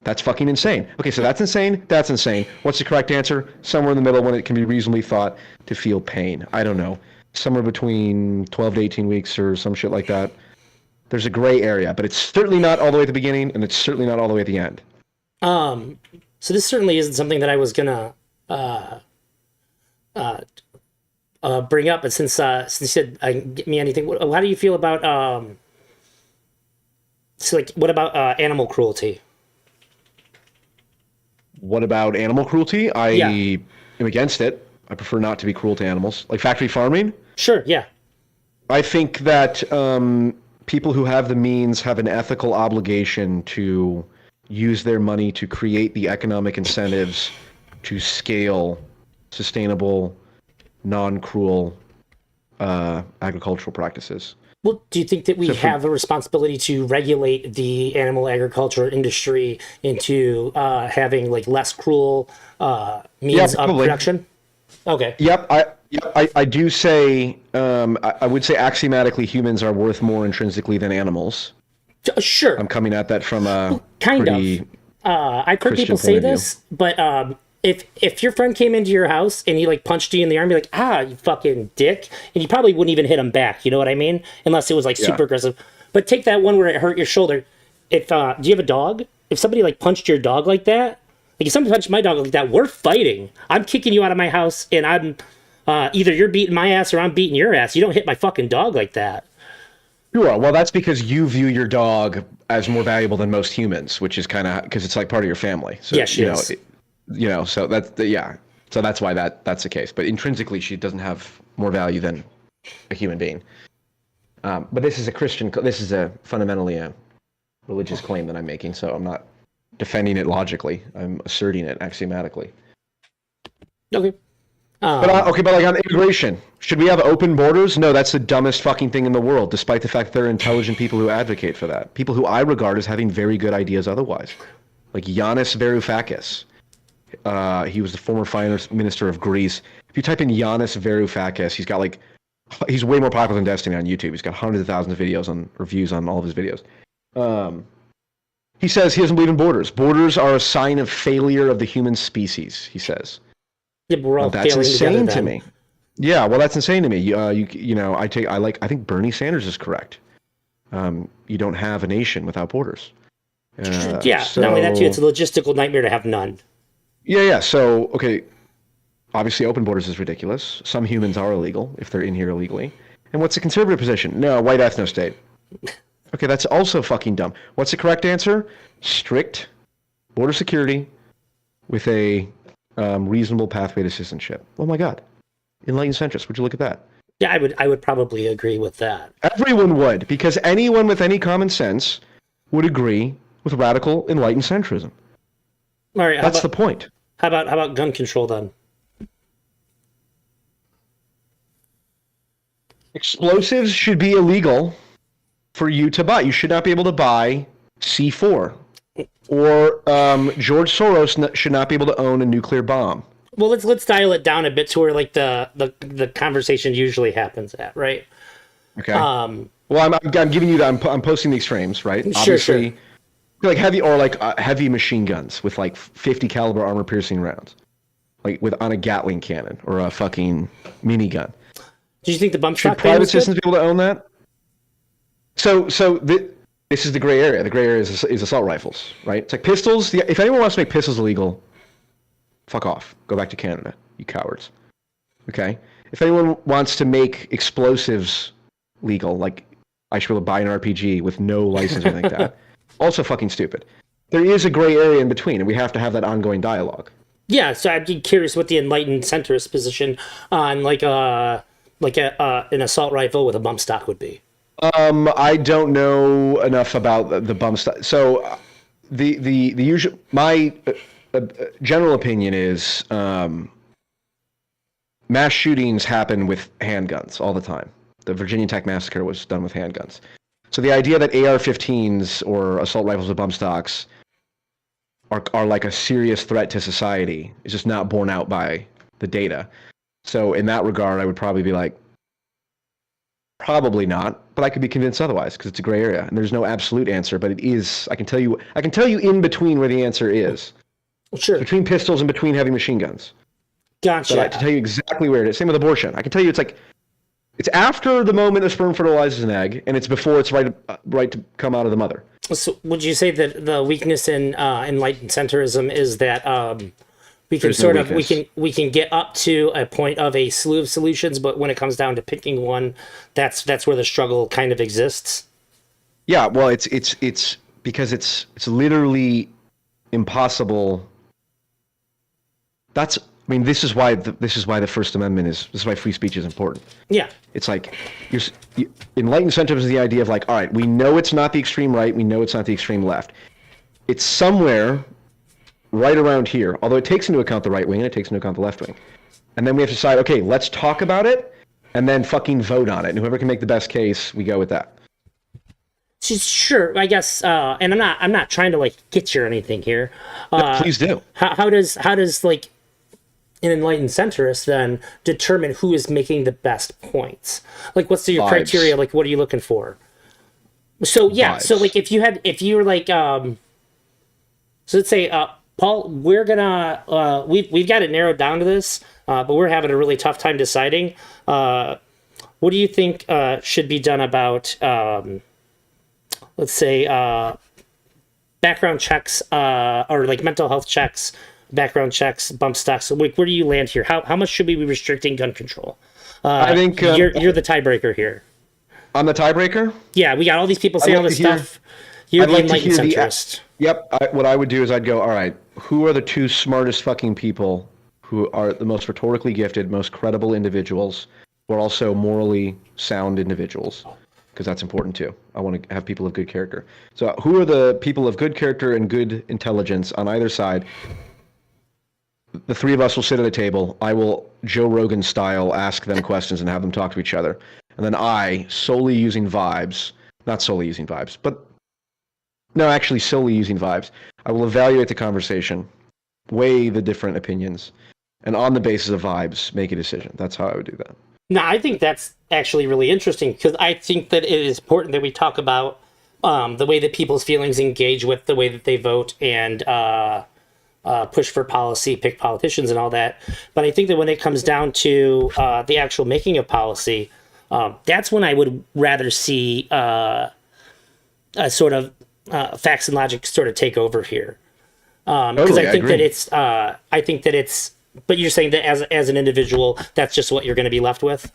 That's fucking insane. Okay, so that's insane. That's insane. What's the correct answer? Somewhere in the middle when it can be reasonably thought to feel pain. I don't know. Somewhere between 12 to 18 weeks or some shit like that. There's a gray area, but it's certainly not all the way at the beginning, and it's certainly not all the way at the end. So this certainly isn't something that I was gonna bring up, but since you said get me anything, how do you feel about what about animal cruelty? What about animal cruelty? I am against it. I prefer not to be cruel to animals, like factory farming. Sure, yeah. I think that people who have the means have an ethical obligation to use their money to create the economic incentives to scale sustainable, non-cruel agricultural practices. Well, do you think that we have a responsibility to regulate the animal agriculture industry into having like less cruel means of production? Okay. Yep. I do say I would say axiomatically humans are worth more intrinsically than animals. Sure. I'm coming at that from a kind of. I've heard people say this, but if your friend came into your house and he like punched you in the arm, you're like, you fucking dick, and you probably wouldn't even hit him back. You know what I mean? Unless it was like super aggressive. But take that one where it hurt your shoulder. If do you have a dog? If somebody like punched your dog like that, like if somebody punched my dog like that, we're fighting. I'm kicking you out of my house, and I'm either you're beating my ass or I'm beating your ass. You don't hit my fucking dog like that. Sure. Well, that's because you view your dog as more valuable than most humans, which is kind of because it's like part of your family. So, yeah, she is. So that's So that's why that's the case. But intrinsically, she doesn't have more value than a human being. But this is fundamentally a religious claim that I'm making. So I'm not defending it logically. I'm asserting it axiomatically. Okay. But like on immigration, should we have open borders? No, that's the dumbest fucking thing in the world, despite the fact there are intelligent people who advocate for that. People who I regard as having very good ideas otherwise. Like Yanis Varoufakis. He was the former finance minister of Greece. If you type in Yanis Varoufakis, he's way more popular than Destiny on YouTube. He's got hundreds of thousands of videos on reviews on all of his videos. He says he doesn't believe in borders. Borders are a sign of failure of the human species, he says. Yeah, but we're all that's failing insane together, to me. Yeah, well, that's insane to me. I think Bernie Sanders is correct. You don't have a nation without borders. Not only that too, it's a logistical nightmare to have none. Yeah. So, okay, obviously open borders is ridiculous. Some humans are illegal if they're in here illegally. And what's the conservative position? No, white ethno state. Okay, that's also fucking dumb. What's the correct answer? Strict border security with a reasonable pathway to citizenship. Oh my God. Enlightened centrists, would you look at that? Yeah, I would probably agree with that. Everyone would, because anyone with any common sense would agree with radical enlightened centrism. All right, that's the point. How about gun control then? Explosives should be illegal for you to buy. You should not be able to buy C4. Or George Soros should not be able to own a nuclear bomb. Well, let's dial it down a bit to where like the conversation usually happens at, right? Okay. Well, I'm giving you I'm posting these frames, right? Sure. Obviously, like heavy machine guns with like 50 caliber armor piercing rounds, like on a Gatling cannon or a fucking minigun. Do you think the bump stock should private citizens be able to own that? So this is the gray area. The gray area is assault rifles, right? It's like pistols. If anyone wants to make pistols illegal, fuck off. Go back to Canada, you cowards. Okay? If anyone wants to make explosives legal, like I should be able to buy an RPG with no license or anything like that, also fucking stupid. There is a gray area in between, and we have to have that ongoing dialogue. Yeah, so I'd be curious what the enlightened centrist position on an assault rifle with a bump stock would be. I don't know enough about the bump stock. So the usual my general opinion is mass shootings happen with handguns all the time. The Virginia Tech massacre was done with handguns. So the idea that AR-15s or assault rifles with bump stocks are like a serious threat to society is just not borne out by the data. So in that regard, I would probably be like, probably not, but I could be convinced otherwise because it's a gray area and there's no absolute answer, but it is. I can tell you in between where the answer is. Sure. Between pistols and between heavy machine guns. Gotcha. But I can tell you exactly where it is. Same with abortion. I can tell you it's after the moment the sperm fertilizes an egg, and it's before it's right to come out of the mother. So would you say that the weakness in enlightened centerism is that we can get up to a point of a slew of solutions, but when it comes down to picking one, that's where the struggle kind of exists? Yeah, well, it's because it's literally impossible. This is why the First Amendment this is why free speech is important. Yeah. It's like enlightened centrism is the idea of like, all right, we know it's not the extreme right, we know it's not the extreme left. It's somewhere right around here, although it takes into account the right wing and it takes into account the left wing. And then we have to decide, okay, let's talk about it and then fucking vote on it. And whoever can make the best case, we go with that. Sure, I guess, and I'm not trying to like get you or anything here. No, please do. How does like an enlightened centrist then determine who is making the best points? Like, what's your criteria? Like, what are you looking for? So yeah, so like if you were like, so let's say, Paul, we're gonna we've got it narrowed down to this, but we're having a really tough time deciding. What do you think should be done about, let's say, background checks or like mental health checks, background checks, bump stocks? So, like, where do you land here? How much should we be restricting gun control? I think you're the tiebreaker here. I'm the tiebreaker? Yeah, we got all these people saying all this stuff. You're the enlightened centrist. What I would do is I'd go, all right, who are the two smartest fucking people who are the most rhetorically gifted, most credible individuals, who are also morally sound individuals? because that's important too. I want to have people of good character. So who are the people of good character and good intelligence on either side? The three of us will sit at a table. I will, Joe Rogan style, ask them questions and have them talk to each other. And then I, solely using vibes, not solely using vibes, but no, actually solely using vibes, I will evaluate the conversation, weigh the different opinions, and on the basis of vibes, make a decision. That's how I would do that. No, I think that's actually really interesting, because I think that it is important that we talk about the way that people's feelings engage with the way that they vote and push for policy, pick politicians and all that. But I think that when it comes down to the actual making of policy, that's when I would rather see a sort of facts and logic sort of take over here. Because Totally, I think agree. that it's, but you're saying that as an individual, that's just what you're going to be left with?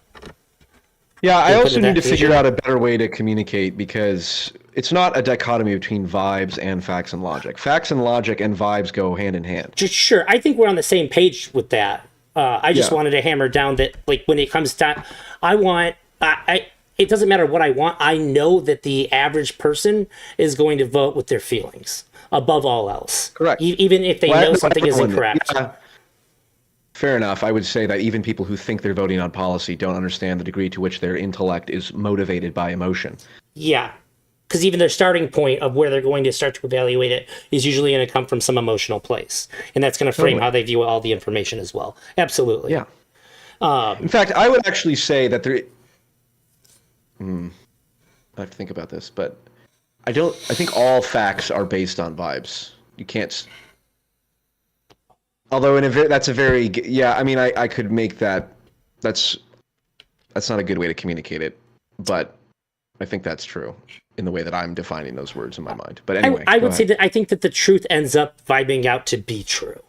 Yeah, I put also in that need to figure position. out a better way to communicate, because it's not a dichotomy between vibes and facts and logic. Facts and logic and vibes go hand in hand. Just sure. I think we're on the same page with that. I just Yeah. wanted to hammer down that, like, when it comes to, I want, it doesn't matter what I want. I know that the average person is going to vote with their feelings above all else. Correct. Even if they Well, know something is everyone- incorrect. yeah. Fair enough. I would say that even people who think they're voting on policy don't understand the degree to which their intellect is motivated by emotion. Yeah. Because even their starting point of where they're going to start to evaluate it is usually going to come from some emotional place. And that's going to frame Totally. how they view all the information as well. Absolutely. Yeah. In fact, I would actually say that there. I have to think about this, but I don't. I think all facts are based on vibes. You can't. Although that's a very yeah. I mean, I could make that. That's not a good way to communicate it, but I think that's true in the way that I'm defining those words in my mind. But anyway, I go would say ahead. that I think that the truth ends up vibing out to be true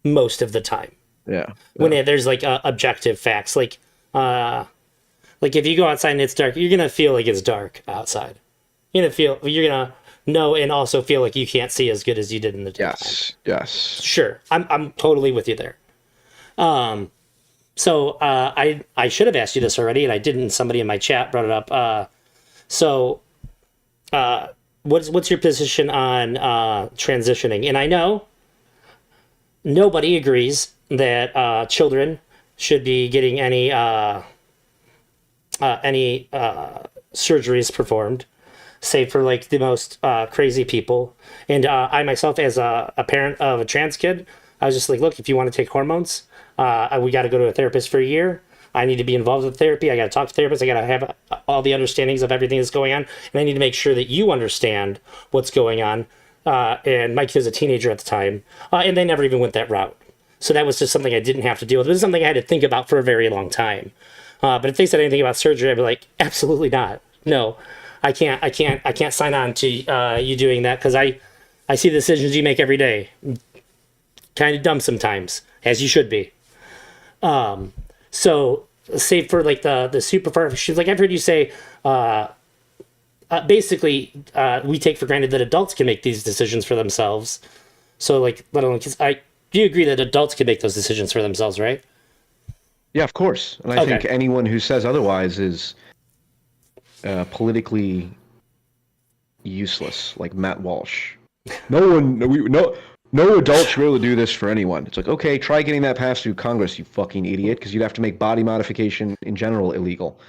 most of the time. Yeah. When there's like objective facts, like if you go outside and it's dark, you're gonna feel like it's dark outside. You're gonna know and also feel like you can't see as good as you did in the daytime. Yes. Yes. Sure, I'm totally with you there. So I should have asked you this already, and I didn't. Somebody in my chat brought it up. What's your position on transitioning? And I know nobody agrees that children should be getting any surgeries performed, save for like the most crazy people. And I myself, as a parent of a trans kid, I was just like, look, if you want to take hormones, we got to go to a therapist for a year. I need to be involved with therapy. I got to talk to therapists. I got to have all the understandings of everything that's going on. And I need to make sure that you understand what's going on. And my kid was a teenager at the time. And they never even went that route. So that was just something I didn't have to deal with. It was something I had to think about for a very long time. But if they said anything about surgery, I'd be like, absolutely not. No, I can't sign on to you doing that, because I see the decisions you make every day. Kind of dumb sometimes, as you should be. So save for like the super far issues, like I've heard you say, basically, we take for granted that adults can make these decisions for themselves. So like, let alone kids. Do you agree that adults can make those decisions for themselves, right? Yeah, of course. And I Okay. think anyone who says otherwise is politically useless, like Matt Walsh. No adult should be able to do this for anyone. It's like, okay, try getting that passed through Congress, you fucking idiot, because you'd have to make body modification in general illegal.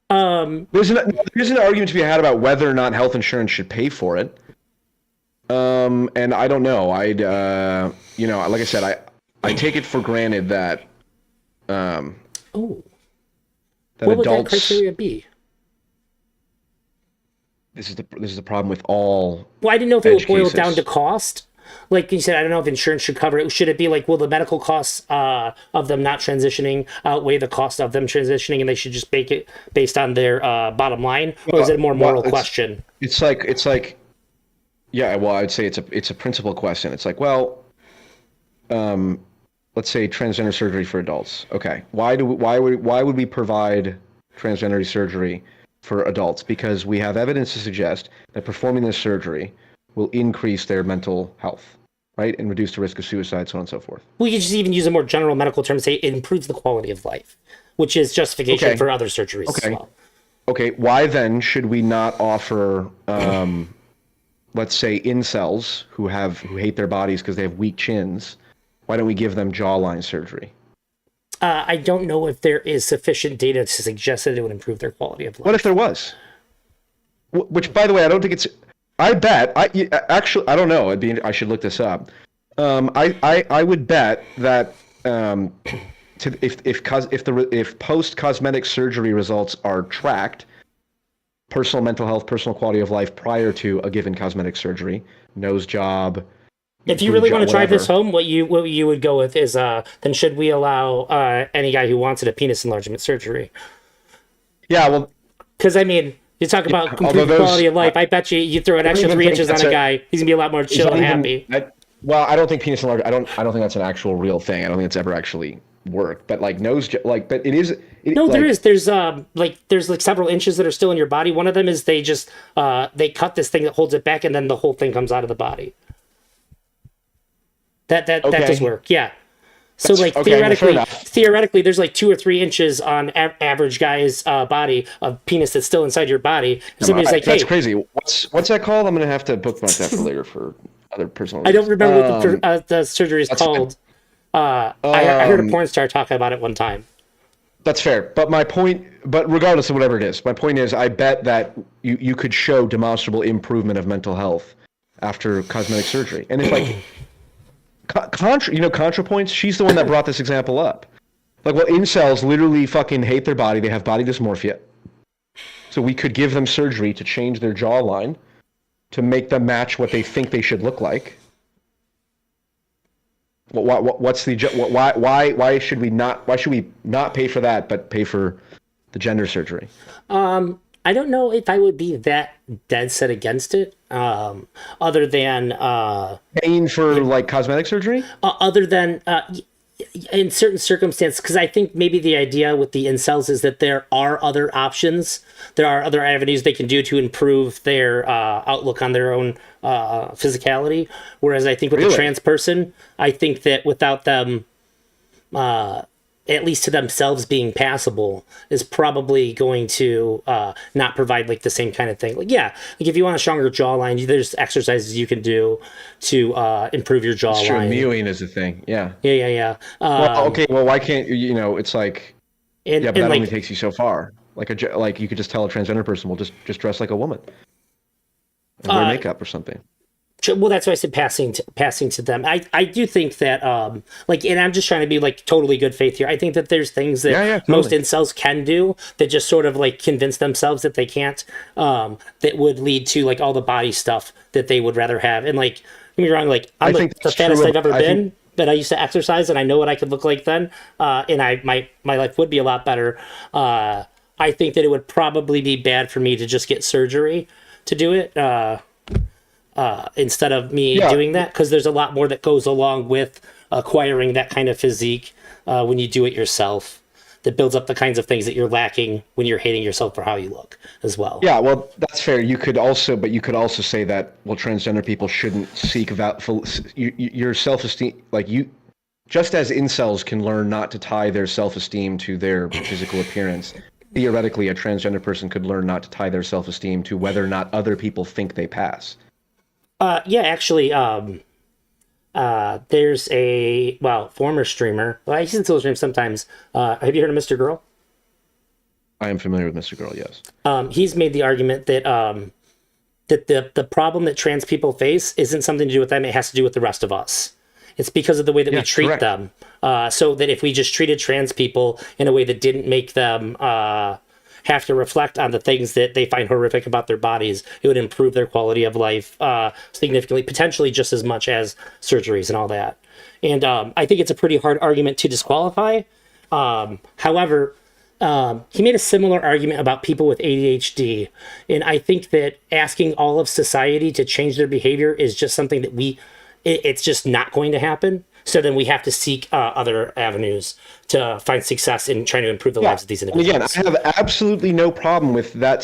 There's an argument to be had about whether or not health insurance should pay for it. And I don't know. Like I said, I take it for granted that Oh, that what would that adults. criteria be? This is the problem with all. Well, I didn't know if it would edge boil cases. down to cost. Like you said, I don't know if insurance should cover it. Should it be like, will the medical costs of them not transitioning outweigh the cost of them transitioning, and they should just make it based on their bottom line, or is it a more moral question? It's like, yeah. Well, I would say it's a principal question. It's like, well, let's say transgender surgery for adults. Okay, why would we provide transgender surgery for adults? Because we have evidence to suggest that performing this surgery will increase their mental health, right, and reduce the risk of suicide, so on and so forth. We could just even use a more general medical term, say it improves the quality of life, which is justification Okay. for other surgeries as Okay. well. okay, why then should we not offer, let's say, incels who hate their bodies because they have weak chins? Why don't we give them jawline surgery? I don't know if there is sufficient data to suggest that it would improve their quality of life. What if there was? Which, by the way, I don't think it's. I bet. Actually, I don't know. I should look this up. I would bet that if post cosmetic surgery results are tracked, personal mental health, personal quality of life prior to a given cosmetic surgery, nose job. If you really want to drive this home, what you would go with is then should we allow any guy who wants it a penis enlargement surgery? Yeah, well, because I mean, you talk about improved quality of life. I bet you throw an extra 3 inches on a guy, he's gonna be a lot more chill and happy. I don't think penis enlargement. I don't think that's an actual real thing. I don't think it's ever actually worked. But like but it is. There is. There's several inches that are still in your body. One of them is they just they cut this thing that holds it back, and then the whole thing comes out of the body. That does work. Yeah. So theoretically, there's like 2 or 3 inches on average guy's body of penis that's still inside your body. If somebody's like, "Hey, that's crazy." What's that called? I'm gonna have to bookmark that for later for other personal. I don't remember what the surgery is called. I heard a porn star talk about it one time. That's fair, but regardless of whatever it is, my point is, I bet that you could show demonstrable improvement of mental health after cosmetic surgery, and it's like. ContraPoints, she's the one that brought this example up. Like, well, incels literally fucking hate their body. They have body dysmorphia. So we could give them surgery to change their jawline to make them match what they think they should look like. Why should we not pay for that, but pay for the gender surgery? I don't know if I would be that dead set against it. Other than paying for like cosmetic surgery. Other than in certain circumstances, because I think maybe the idea with the incels is that there are other options. There are other avenues they can do to improve their outlook on their own physicality. Whereas I think with the trans person, I think that without them. At least to themselves being passable is probably going to not provide like the same kind of thing. Like, yeah, like if you want a stronger jawline, there's exercises you can do to improve your jawline. Sure, mewing is a thing. Yeah. Yeah. Well, why can't it's like, but that only takes you so far. Like you could just tell a transgender person, well, just dress like a woman and wear makeup or something. Well, that's why I said passing to them. I do think that and I'm just trying to be like totally good faith here. I think that there's things that most incels can do that just sort of like convince themselves that they can't, that would lead to like all the body stuff that they would rather have. And like, don't get me wrong, like I'm like the fattest I've ever been, but I used to exercise and I know what I could look like then. And my life would be a lot better. I think that it would probably be bad for me to just get surgery to do it. Instead of me doing that, because there's a lot more that goes along with acquiring that kind of physique when you do it yourself that builds up the kinds of things that you're lacking when you're hating yourself for how you look as well. Yeah, well, that's fair. You could also say that, well, transgender people shouldn't seek your self-esteem, like you, just as incels can learn not to tie their self-esteem to their physical appearance, theoretically a transgender person could learn not to tie their self-esteem to whether or not other people think they pass. Actually, there's a former streamer. Well, I can still stream sometimes. Have you heard of Mr. Girl? I am familiar with Mr. Girl. Yes. He's made the argument that that the problem that trans people face isn't something to do with them; it has to do with the rest of us. It's because of the way that we treat them. So that if we just treated trans people in a way that didn't make them have to reflect on the things that they find horrific about their bodies, it would improve their quality of life significantly, potentially just as much as surgeries and all that. And I think it's a pretty hard argument to disqualify. However, he made a similar argument about people with ADHD. And I think that asking all of society to change their behavior is just something that it's just not going to happen. So then we have to seek other avenues to find success in trying to improve the lives of these individuals. And again, I have absolutely no problem with that.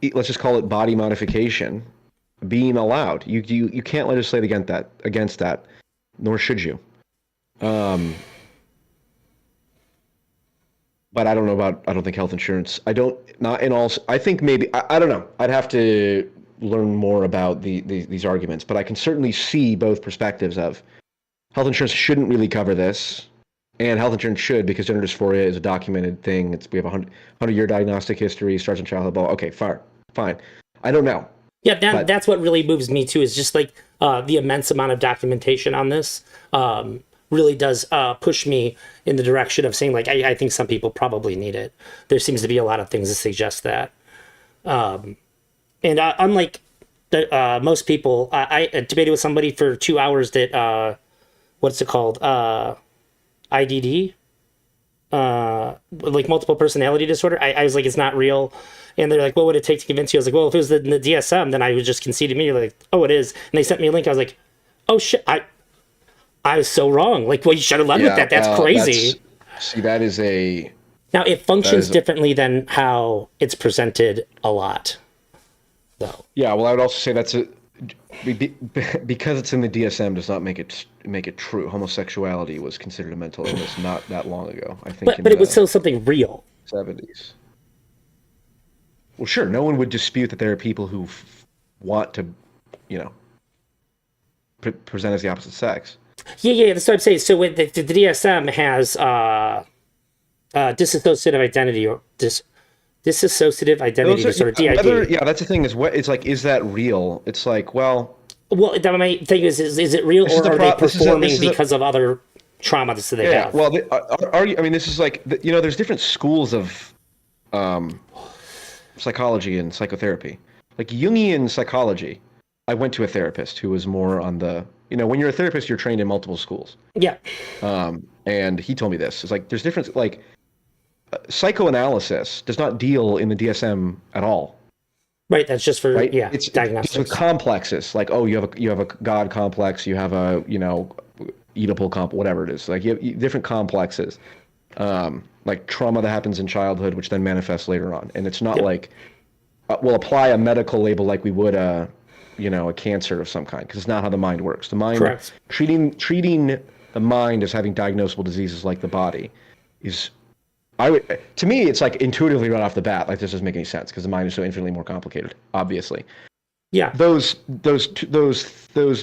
Let's just call it body modification being allowed. You can't legislate against that, nor should you. But but I don't know about. I don't think health insurance. I don't. Not in all. I think maybe. I don't know. I'd have to learn more about these arguments, but I can certainly see both perspectives of health insurance shouldn't really cover this, and health insurance should because gender dysphoria is a documented thing. We have a 100-year diagnostic history, starts in childhood. Okay, fine. I don't know. Yeah, that's what really moves me too. Is just like the immense amount of documentation on this really does push me in the direction of saying like I think some people probably need it. There seems to be a lot of things that suggest that. And unlike most people, I debated with somebody for 2 hours that what's it called? IDD, like multiple personality disorder. I was like, it's not real. And they're like, what would it take to convince you? I was like, well, if it was in the DSM, then I would just concede immediately, like, oh, it is. And they sent me a link. I was like, oh shit, I was so wrong. Like, well, you should have led with that. That's crazy. That is a... Now, it functions differently than how it's presented a lot, though. Yeah, well, I would also say that's because it's in the DSM does not make it true. Homosexuality was considered a mental illness not that long ago. I think, but it was still something real. 70s. Well, sure, no one would dispute that there are people who want to, present as the opposite sex. Yeah, that's what I'm saying. So with the DSM has dissociative identity or dissociative identity disorder, DID. Yeah, that's the thing. Is that real? It's like, well, my thing is it real or are they performing because of other trauma that they have? Well, this is like, there's different schools of psychology and psychotherapy. Like Jungian psychology, I went to a therapist who was more on the, when you're a therapist, you're trained in multiple schools. Yeah. And he told me this. It's like, there's difference, like, psychoanalysis does not deal in the DSM at all. Right, that's just for it's diagnostics. It's with complexes, like you have a God complex, you have a Oedipal whatever it is. Like you have different complexes, like trauma that happens in childhood, which then manifests later on. And it's not like we'll apply a medical label like we would a cancer of some kind, because it's not how the mind works. The mind, correct. Treating the mind as having diagnosable diseases like the body is. To me, it's like intuitively right off the bat, like this doesn't make any sense because the mind is so infinitely more complicated. Obviously, yeah. Those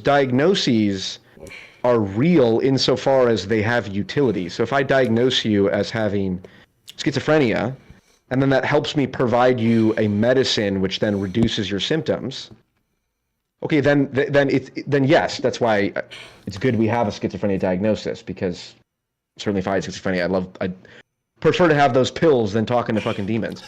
diagnoses are real insofar as they have utility. So if I diagnose you as having schizophrenia, and then that helps me provide you a medicine which then reduces your symptoms. Okay, then yes, that's why it's good we have a schizophrenia diagnosis, because certainly if I had schizophrenia, I'd prefer to have those pills than talking to fucking demons.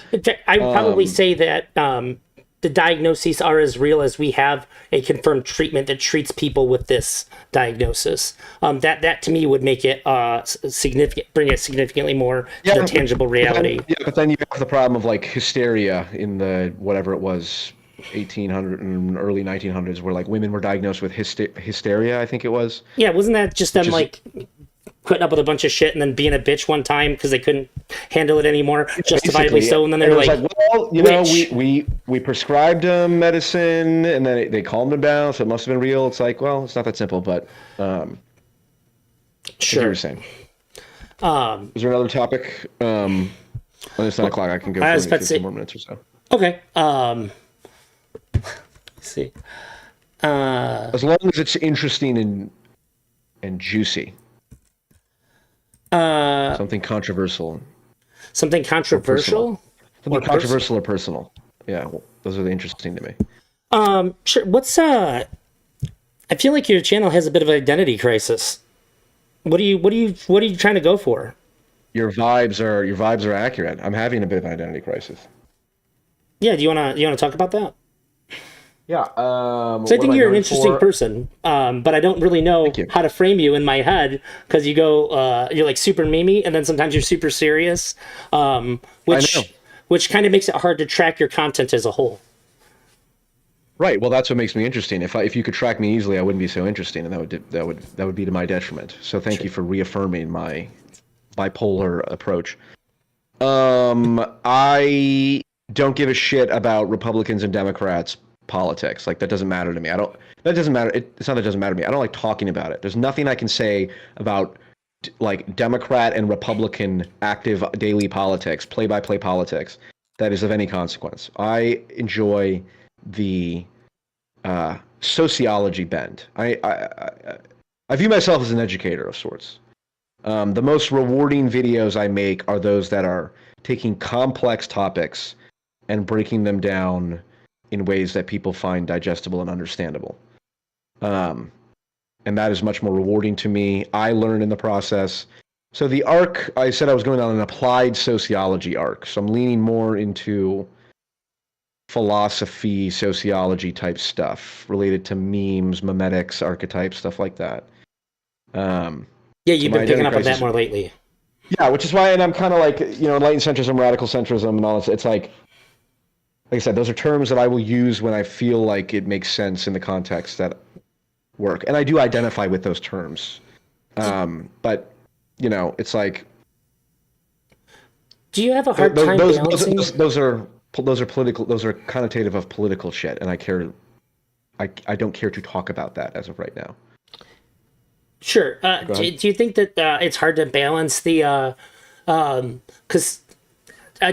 I would probably say that the diagnoses are as real as we have a confirmed treatment that treats people with this diagnosis. That to me would make it bring it significantly more to the tangible reality. But then you have the problem of like hysteria in the whatever it was, 1800 and early 1900s, where like women were diagnosed with hysteria. I think it was. Yeah, wasn't that just them like putting up with a bunch of shit and then being a bitch one time because they couldn't handle it anymore, justifiably so, and then they're like, well, we prescribed them medicine and then they calmed them down, so it must have been real. It's like, well, it's not that simple, but sure. You were saying. Is there another topic? When it's 9 o'clock, I can go for 15 more minutes or so. Okay. Let's see. As long as it's interesting and juicy. Something controversial. Something controversial? Something controversial or personal. Yeah, well, those are the interesting to me. Sure. What's I feel like your channel has a bit of an identity crisis. What are you trying to go for? Your vibes are accurate. I'm having a bit of an identity crisis. Yeah, do you wanna talk about that? Yeah. So I think you're an interesting person, but I don't really know how to frame you in my head, because you go, you're like super memey, and then sometimes you're super serious, which kind of makes it hard to track your content as a whole. Right. Well, that's what makes me interesting. If you could track me easily, I wouldn't be so interesting, and that would be to my detriment. So thank you for reaffirming my bipolar approach. I don't give a shit about Republicans and Democrats politics. Like, that doesn't matter to me. It's not that it doesn't matter to me. I don't like talking about it. There's nothing I can say about like Democrat and Republican active daily politics, play-by-play politics, that is of any consequence. I enjoy the sociology bend. I view myself as an educator of sorts. The most rewarding videos I make are those that are taking complex topics and breaking them down in ways that people find digestible and understandable. And that is much more rewarding to me. I learn in the process. So the arc, I said I was going on an applied sociology arc. So I'm leaning more into philosophy, sociology type stuff related to memes, memetics, archetypes, stuff like that. Yeah, you've been picking up on that more lately. Yeah, which is why, and I'm kind of like, enlightened centrism, radical centrism, and all this. It's like I said, those are terms that I will use when I feel like it makes sense in the context that work. And I do identify with those terms. But, it's like... Do you have a hard time balancing? Those are political, those are connotative of political shit, and I don't care to talk about that as of right now. Sure. Do you think that it's hard to balance the... because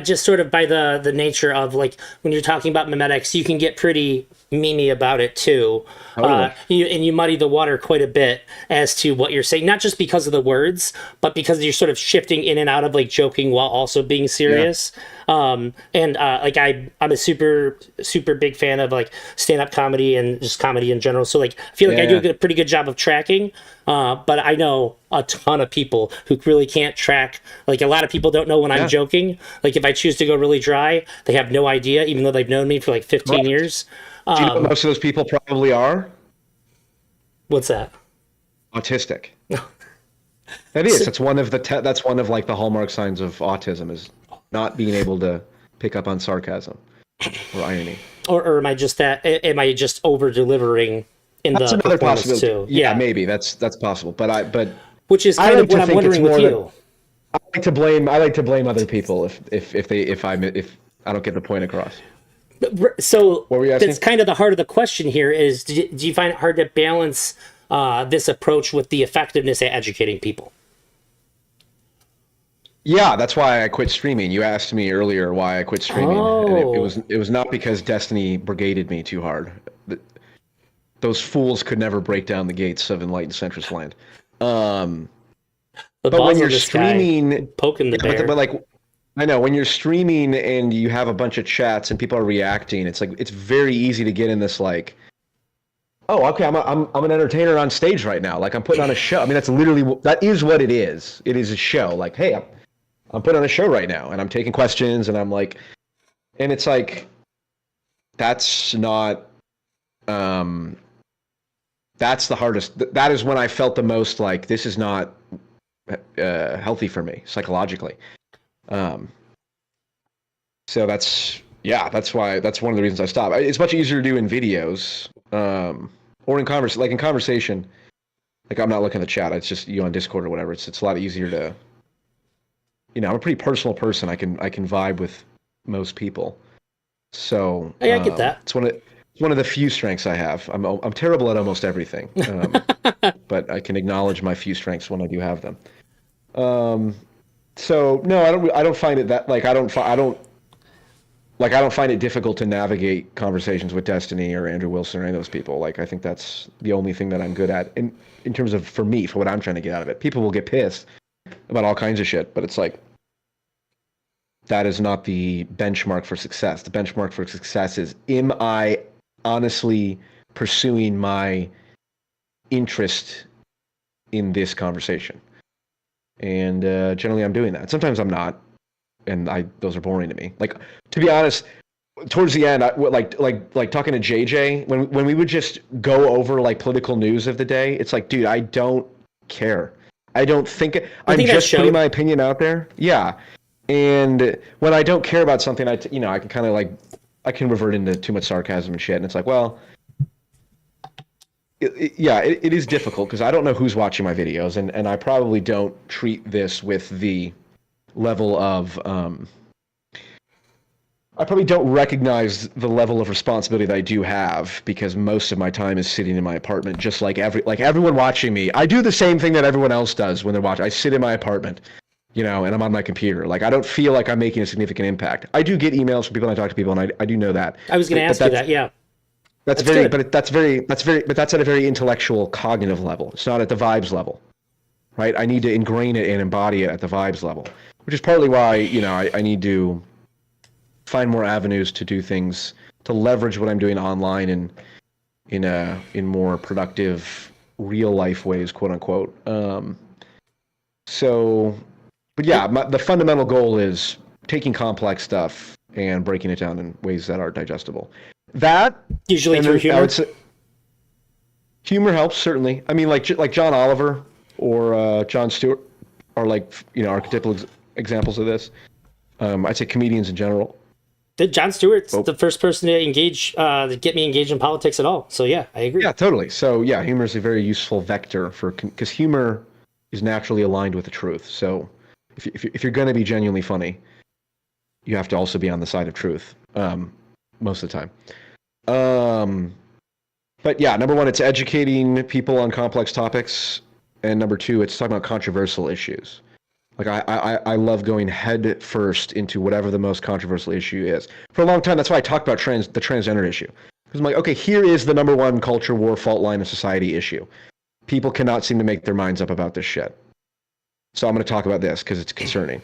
just sort of by the nature of, like, when you're talking about memetics, you can get pretty memey about it too. And you muddy the water quite a bit as to what you're saying, not just because of the words, but because you're sort of shifting in and out of, like, joking while also being serious. Yeah. Like, I'm a super big fan of, like, stand-up comedy and just comedy in general. So, like, I feel like I do a pretty good job of tracking. But I know a ton of people who really can't track. Like, a lot of people don't know when I'm joking. Like, if I choose to go really dry, they have no idea, even though they've known me for like 15 years. Do you know what most of those people probably are? What's that? Autistic. That is. That's one of that's one of, like, the hallmark signs of autism, is not being able to pick up on sarcasm or irony. Or am I just over delivering in that's the another performance possibility. too? Yeah, maybe that's possible. But which is kind of what I'm wondering with you. I like to blame other people if I don't get the point across. So what were you asking? That's kind of the heart of the question here is, do you find it hard to balance this approach with the effectiveness at educating people? Yeah, that's why I quit streaming. You asked me earlier why I quit streaming. And it was not because Destiny brigaded me too hard. Those fools could never break down the gates of enlightened centrist land. But when you're streaming, poking the bear. But like, I know when you're streaming and you have a bunch of chats and people are reacting, it's like it's very easy to get in this, like, oh, okay, I'm an entertainer on stage right now. Like, I'm putting on a show. I mean, that is what it is. It is a show. Like, hey, I'm putting on a show right now, and I'm taking questions, and I'm like, and it's like, that's not, that's the hardest. That is when I felt the most like this is not healthy for me psychologically. So that's one of the reasons I stopped. It's much easier to do in videos, or in conversation. Like, I'm not looking at the chat. It's just you on Discord or whatever. It's a lot easier to, I'm a pretty personal person. I can vibe with most people. So I get that. It's one of the few strengths I have. I'm terrible at almost everything, but I can acknowledge my few strengths when I do have them. So no, I don't find it that, like, I don't find it difficult to navigate conversations with Destiny or Andrew Wilson or any of those people. Like, I think that's the only thing that I'm good at in terms of, for me, for what I'm trying to get out of it. People will get pissed about all kinds of shit, but it's like, that is not the benchmark for success. The benchmark for success is, am I honestly pursuing my interest in this conversation? And generally I'm doing that. Sometimes I'm not, and those are boring to me. Like, to be honest, towards the end, like talking to JJ, when we would just go over, like, political news of the day, it's like, dude, I don't care. I'm just putting my opinion out there. Yeah. And when I don't care about something, I can kind of, like, I can revert into too much sarcasm and shit. And it's like, well, it is difficult because I don't know who's watching my videos, and I probably don't treat this with the level of I probably don't recognize the level of responsibility that I do have because most of my time is sitting in my apartment, just like everyone watching me. I do the same thing that everyone else does when they're watching. I sit in my apartment, and I'm on my computer. Like, I don't feel like I'm making a significant impact. I do get emails from people and I talk to people, and I do know that. I was going to ask you that. Yeah. That's very, good. But that's at a very intellectual, cognitive level. It's not at the vibes level, right? I need to ingrain it and embody it at the vibes level, which is partly why, I need to find more avenues to do things, to leverage what I'm doing online and in more productive, real life ways, quote unquote. But yeah, the fundamental goal is taking complex stuff and breaking it down in ways that are digestible. That usually through humor. I would say, humor helps, certainly. I mean, like John Oliver or Jon Stewart are archetypal examples of this. I'd say comedians in general. Jon Stewart's the first person to get me engaged in politics at all. So yeah, I agree. Yeah, totally. So yeah, humor is a very useful vector because humor is naturally aligned with the truth. So if you're going to be genuinely funny, you have to also be on the side of truth most of the time. But yeah, number one, it's educating people on complex topics, and number two, it's talking about controversial issues. Like I love going head first into whatever the most controversial issue is. For a long time, that's why I talked about the transgender issue. Because I'm like, okay, here is the number one culture war fault line of society issue. People cannot seem to make their minds up about this shit. So I'm going to talk about this because it's concerning.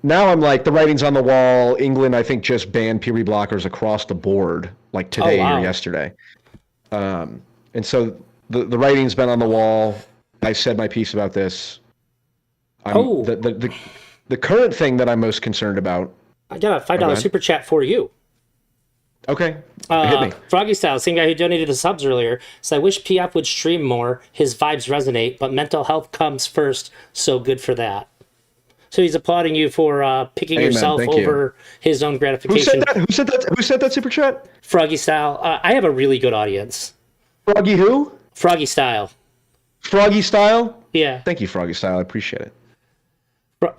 Now I'm like, the writing's on the wall. England, I think, just banned puberty blockers across the board, like today or yesterday. And so the writing's been on the wall. I said my piece about this. The current thing that I'm most concerned about. I got a $5 super chat for you. Okay, hit me. Froggy Style, same guy who donated the subs earlier, said, I wish PF would stream more. His vibes resonate, but mental health comes first, so good for that. So he's applauding you for picking yourself over his own gratification. Who said that? Who said that super chat? Froggy Style. I have a really good audience. Froggy who? Froggy Style. Froggy Style? Yeah. Thank you, Froggy Style. I appreciate it.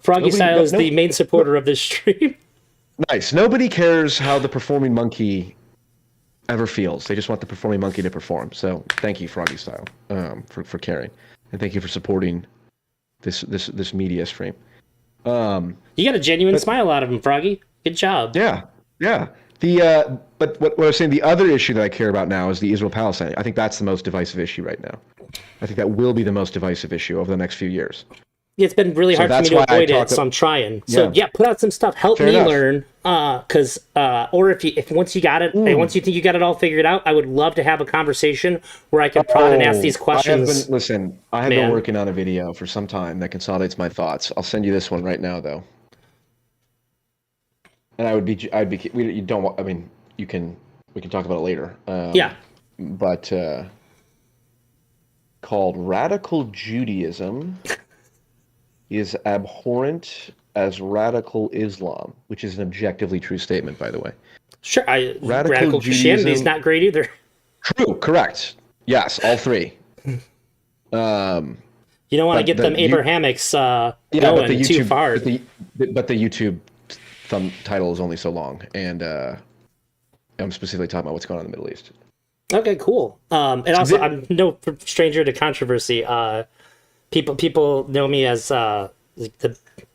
Froggy Style is the main supporter of this stream. Nice. Nobody cares how the performing monkey ever feels. They just want the performing monkey to perform. So thank you, Froggy Style, for caring, and thank you for supporting this media stream. You got a genuine smile out of him, Froggy. Good job. Yeah. But what I was saying, the other issue that I care about now is the Israel-Palestine. I think that's the most divisive issue right now. I think that will be the most divisive issue over the next few years. It's been really hard for me to avoid it, so I'm trying. So yeah, put out some stuff. Help me learn, because or if once you got it, and once you think you got it all figured out, I would love to have a conversation where I can prod and ask these questions. I have been working on a video for some time that consolidates my thoughts. I'll send you this one right now, though. And we can talk about it later. Yeah. But called Radical Judaism is abhorrent as radical Islam, which is an objectively true statement, by the way. Sure, radical Christianity is not great either. True, correct. Yes, all three. You don't want to get them Abrahamics going too far. But the YouTube thumb title is only so long, and I'm specifically talking about what's going on in the Middle East. Okay, cool. And also, I'm no stranger to controversy. People know me as the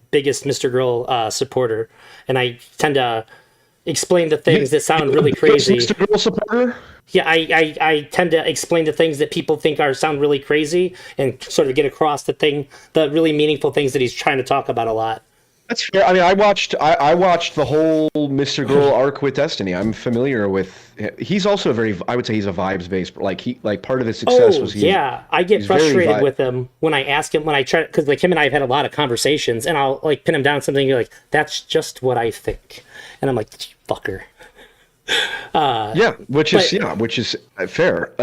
biggest Mr. Girl supporter, and I tend to explain the things that sound really crazy. Mr. Girl supporter? Yeah, I tend to explain the things that people think sound really crazy, and sort of get across the really meaningful things that he's trying to talk about a lot. That's fair. I mean, I watched the whole Mr. Girl arc with Destiny. I'm familiar with. He's also I would say he's a vibes based. Like part of his success was. I get frustrated with him when I ask him because him and I have had a lot of conversations, and I'll pin him down something. You're like, that's just what I think, and I'm like, fucker. Which is fair.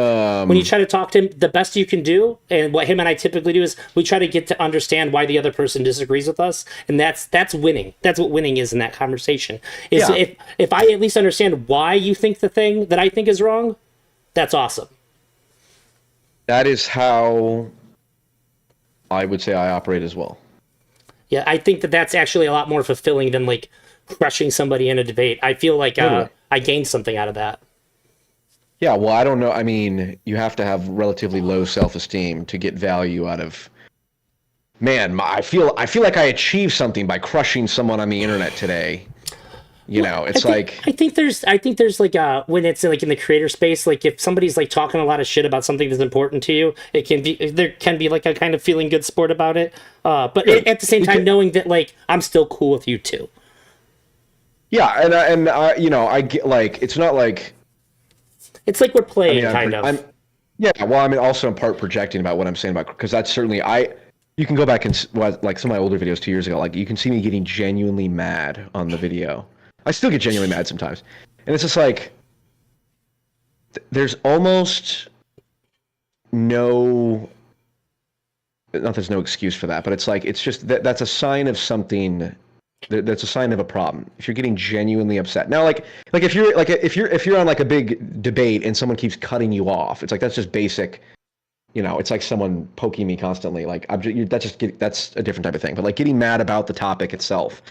When you try to talk to him, the best you can do, and what him and I typically do, is we try to get to understand why the other person disagrees with us, and that's winning. That's what winning is in that conversation. If I at least understand why you think the thing that I think is wrong, that's awesome. That is how I would say I operate as well. Yeah, I think that's actually a lot more fulfilling than crushing somebody in a debate. I feel like Totally. I gained something out of that. Yeah, well, I don't know. I mean, you have to have relatively low self-esteem to get value out of. Man, I feel like I achieved something by crushing someone on the internet today. You know, it's like I think there's like when it's like in the creator space, like if somebody's like talking a lot of shit about something that's important to you, there can be like a kind of feeling good sport about it. But at the same time, knowing that like I'm still cool with you too. yeah, and I you know I get like it's not like It's like we're I playing mean kind of. I'm yeah well I mean also in part projecting about what I'm saying about because that's certainly I you can go back and like some of my older videos 2 years ago like you can see me getting genuinely mad on the video. I still get genuinely mad sometimes, and it's just like there's almost no not there's no excuse for that, but it's like it's just that's a sign of something that's a sign of a problem if you're getting genuinely upset now like if you're on like a big debate and someone keeps cutting you off it's like that's just basic you know it's like someone poking me constantly like that's a different type of thing but like getting mad about the topic itself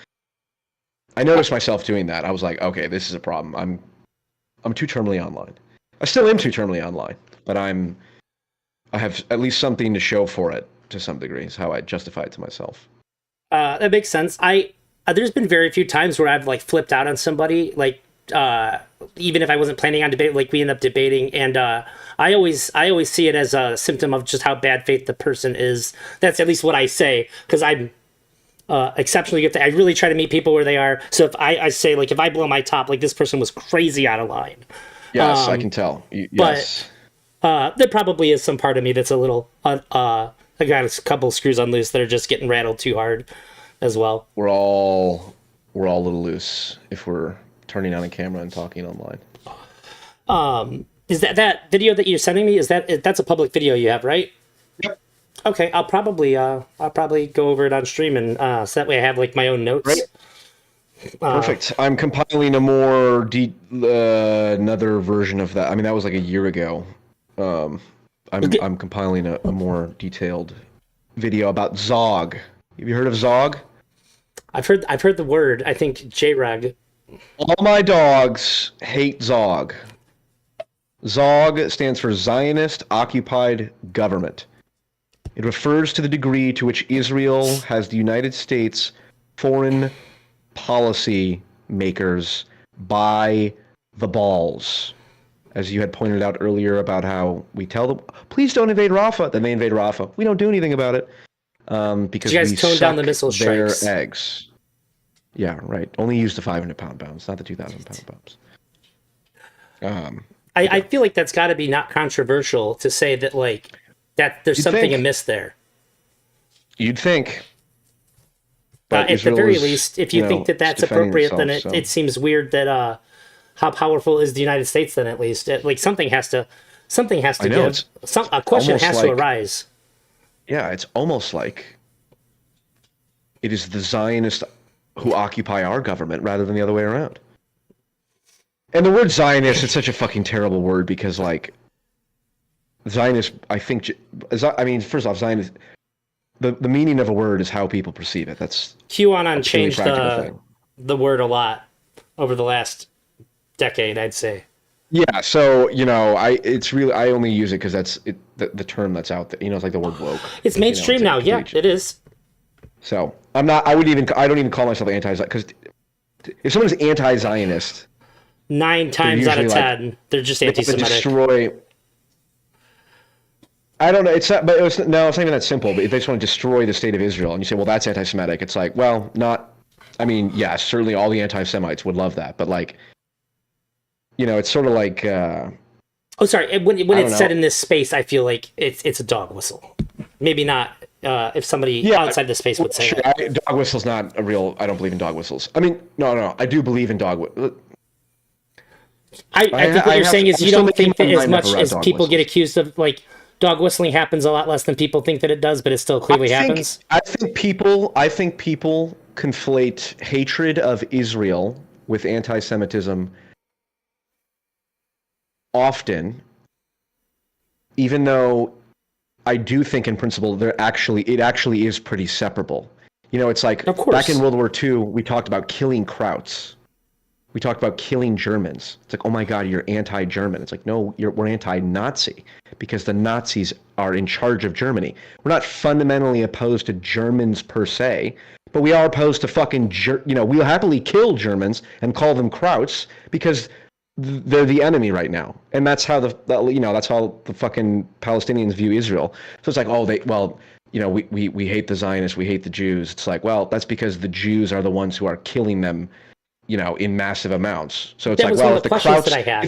I noticed myself doing that I was like okay this is a problem I'm too terminally online I still am too terminally online but I have at least something to show for it to some degree is how I justify it to myself. That makes sense. There's been very few times where I've like flipped out on somebody, like even if I wasn't planning on debate, like we end up debating, and I always see it as a symptom of just how bad faith the person is. That's at least what I say because I'm exceptionally good. I really try to meet people where they are. So if I say like if I blow my top, like this person was crazy out of line. Yes, I can tell. Yes. But there probably is some part of me that's a little I got a couple screws unloose that are just getting rattled too hard as well. We're all a little loose if we're turning on a camera and talking online. Is that video that you're sending me? That's a public video you have, right? Yep. Okay, I'll probably go over it on stream and so that way I have like my own notes. Right. Perfect. I'm compiling a more another version of that. I mean, that was like a year ago. I'm compiling a more detailed video about Zog. Have you heard of Zog? I've heard the word. I think J-Rag. All my dogs hate Zog. Zog stands for Zionist Occupied Government. It refers to the degree to which Israel has the United States foreign policy makers by the balls. As you had pointed out earlier about how we tell them, please don't invade Rafah, then they invade Rafah. We don't do anything about it because you guys we toned down the suck missile their strikes. eggs. Yeah, right. Only use the 500-pound bombs, not the 2,000-pound bombs. I feel like that's got to be not controversial to say that like that there's something amiss there. You'd think. But at the very least, if you think that that's appropriate, then it seems weird that how powerful is the United States then at least? Like something has to give. A question has to arise. Yeah, it's almost like it is the Zionists who occupy our government rather than the other way around. And the word Zionist, it's such a fucking terrible word because like Zionist, I mean, first off, Zionist, the meaning of a word is how people perceive it. That's QAnon changed the word a lot over the last decade, I'd say. Yeah, so it's really I only use it because that's the term that's out there. It's like the word woke. It's mainstream now. Yeah, it is. So I don't even call myself anti-Zionist because if someone's anti-Zionist, 9 times out of 10 they're just anti-Semitic. I don't know. It's not even that simple. But if they just want to destroy the state of Israel, and you say, well, that's anti-Semitic, it's like, well, not. I mean, yes, certainly all the anti-Semites would love that, but like. It's sort of like. Sorry. When it's said in this space, I feel like it's a dog whistle. Maybe not if somebody outside the space would say that. Dog whistle's not a real. I don't believe in dog whistles. I mean, no. I do believe in dog whistles. I think what you're saying is you don't think that as much as people get accused of like dog whistling happens a lot less than people think that it does, but it still clearly happens. I think people conflate hatred of Israel with anti-Semitism. Often, even though I do think in principle it actually is pretty separable. You know, it's like Of course. back in World War II, we talked about killing Krauts. We talked about killing Germans. It's like, oh my God, you're anti-German. It's like, no, we're anti-Nazi because the Nazis are in charge of Germany. We're not fundamentally opposed to Germans per se, but we are opposed to fucking, we'll happily kill Germans and call them Krauts because they're the enemy right now. And that's how that's how the fucking Palestinians view Israel. So it's like, we hate the Zionists, we hate the Jews. It's like, well, that's because the Jews are the ones who are killing them, in massive amounts. So it's That like, was well, one if of the the questions Krauts, that I had.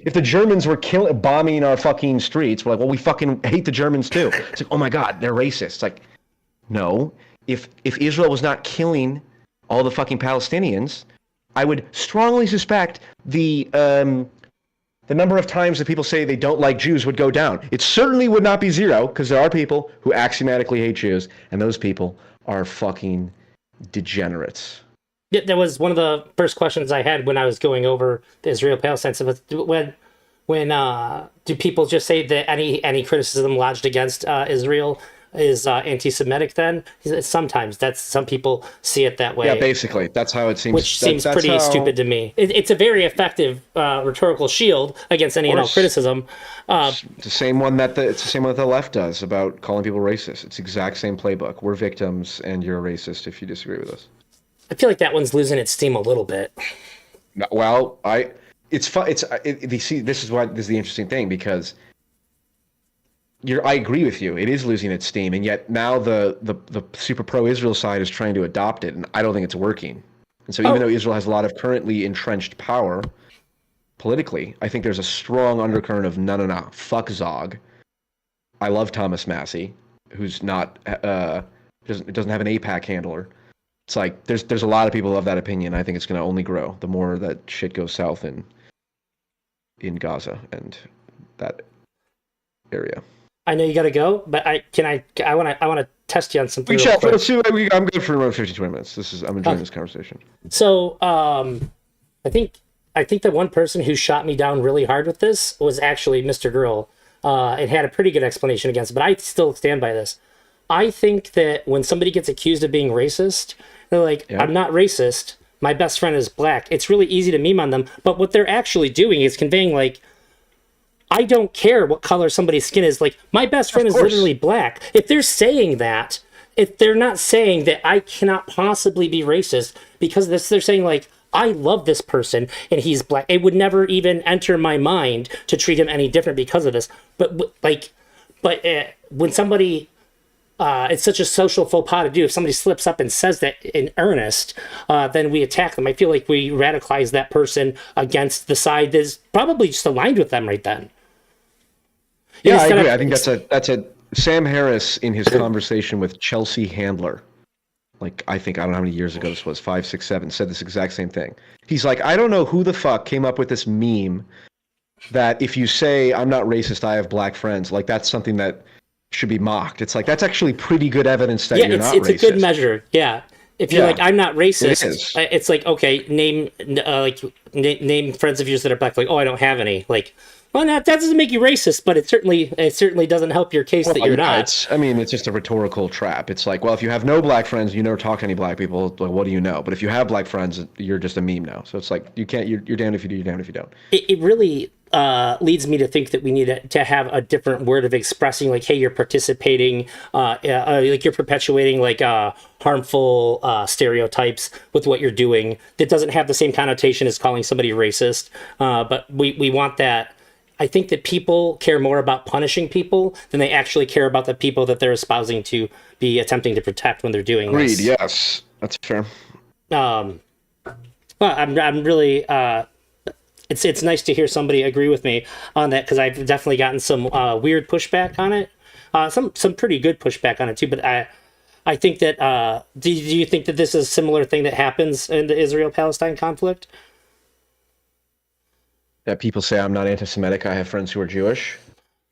if the Germans were bombing our fucking streets, we're like, well, we fucking hate the Germans too. It's like, oh my God, they're racist. It's like, no, if Israel was not killing all the fucking Palestinians, I would strongly suspect the number of times that people say they don't like Jews would go down. It certainly would not be zero, because there are people who axiomatically hate Jews, and those people are fucking degenerates. Yeah, that was one of the first questions I had when I was going over the Israel-Palestine stuff. When do people just say that any criticism lodged against Israel is anti-Semitic? Then sometimes some people see it that way. Yeah, basically, that's how it seems. Which seems pretty stupid to me. It's a very effective rhetorical shield against any and all criticism. It's the same one that the left does about calling people racist. It's the exact same playbook. We're victims, and you're a racist if you disagree with us. I feel like that one's losing its steam a little bit. Well, it's fun. This is the interesting thing, because I agree with you. It is losing its steam, and yet now the super pro-Israel side is trying to adopt it, and I don't think it's working. And so even though Israel has a lot of currently entrenched power politically, I think there's a strong undercurrent of no, fuck Zog. I love Thomas Massey, who's not doesn't have an APAC handler. It's like there's a lot of people of that opinion. I think it's going to only grow the more that shit goes south in Gaza and that area. I know you got to go, but I want to test you on something. We chat. I'm good for around 15, 20 minutes. I'm enjoying this conversation. So I think the one person who shot me down really hard with this was actually Mr. Girl. It had a pretty good explanation against it, but I still stand by this. I think that when somebody gets accused of being racist, they're like, I'm not racist. My best friend is black. It's really easy to meme on them. But what they're actually doing is conveying, like, I don't care what color somebody's skin is. Like, my best friend is literally black. If they're saying that, if they're not saying that I cannot possibly be racist because they're saying, like, I love this person and he's black. It would never even enter my mind to treat him any different because of this. But when somebody... it's such a social faux pas to do. If somebody slips up and says that in earnest, then we attack them. I feel like we radicalize that person against the side that's probably just aligned with them right then. Yeah, I agree. I think that's a Sam Harris in his conversation with Chelsea Handler. Like, I don't know how many years ago this was, 5, 6, 7, said this exact same thing. He's like, I don't know who the fuck came up with this meme that if you say I'm not racist, I have black friends, like that's something that should be mocked. It's like, that's actually pretty good evidence that you're not racist. It's a good measure. Yeah. If you're like, I'm not racist, it's like, okay, name friends of yours that are black. Like, oh, I don't have any. Like, well, that doesn't make you racist, but it certainly doesn't help your case that you're not. It's just a rhetorical trap. It's like, well, if you have no black friends, you never talk to any black people, like, what do you know? But if you have black friends, you're just a meme now. So it's like, you're damned if you do, you're damned if you don't. It really leads me to think that we need to have a different word of expressing, like, hey, you're participating, like you're perpetuating like harmful stereotypes with what you're doing. That doesn't have the same connotation as calling somebody racist, but we want that. I think that people care more about punishing people than they actually care about the people that they're espousing to be attempting to protect when they're doing this. Agreed, yes. That's fair. Well, I'm really... It's nice to hear somebody agree with me on that, because I've definitely gotten some weird pushback on it. Some pretty good pushback on it, too. But I think that... do you think that this is a similar thing that happens in the Israel-Palestine conflict? That people say I'm not anti-Semitic, I have friends who are Jewish?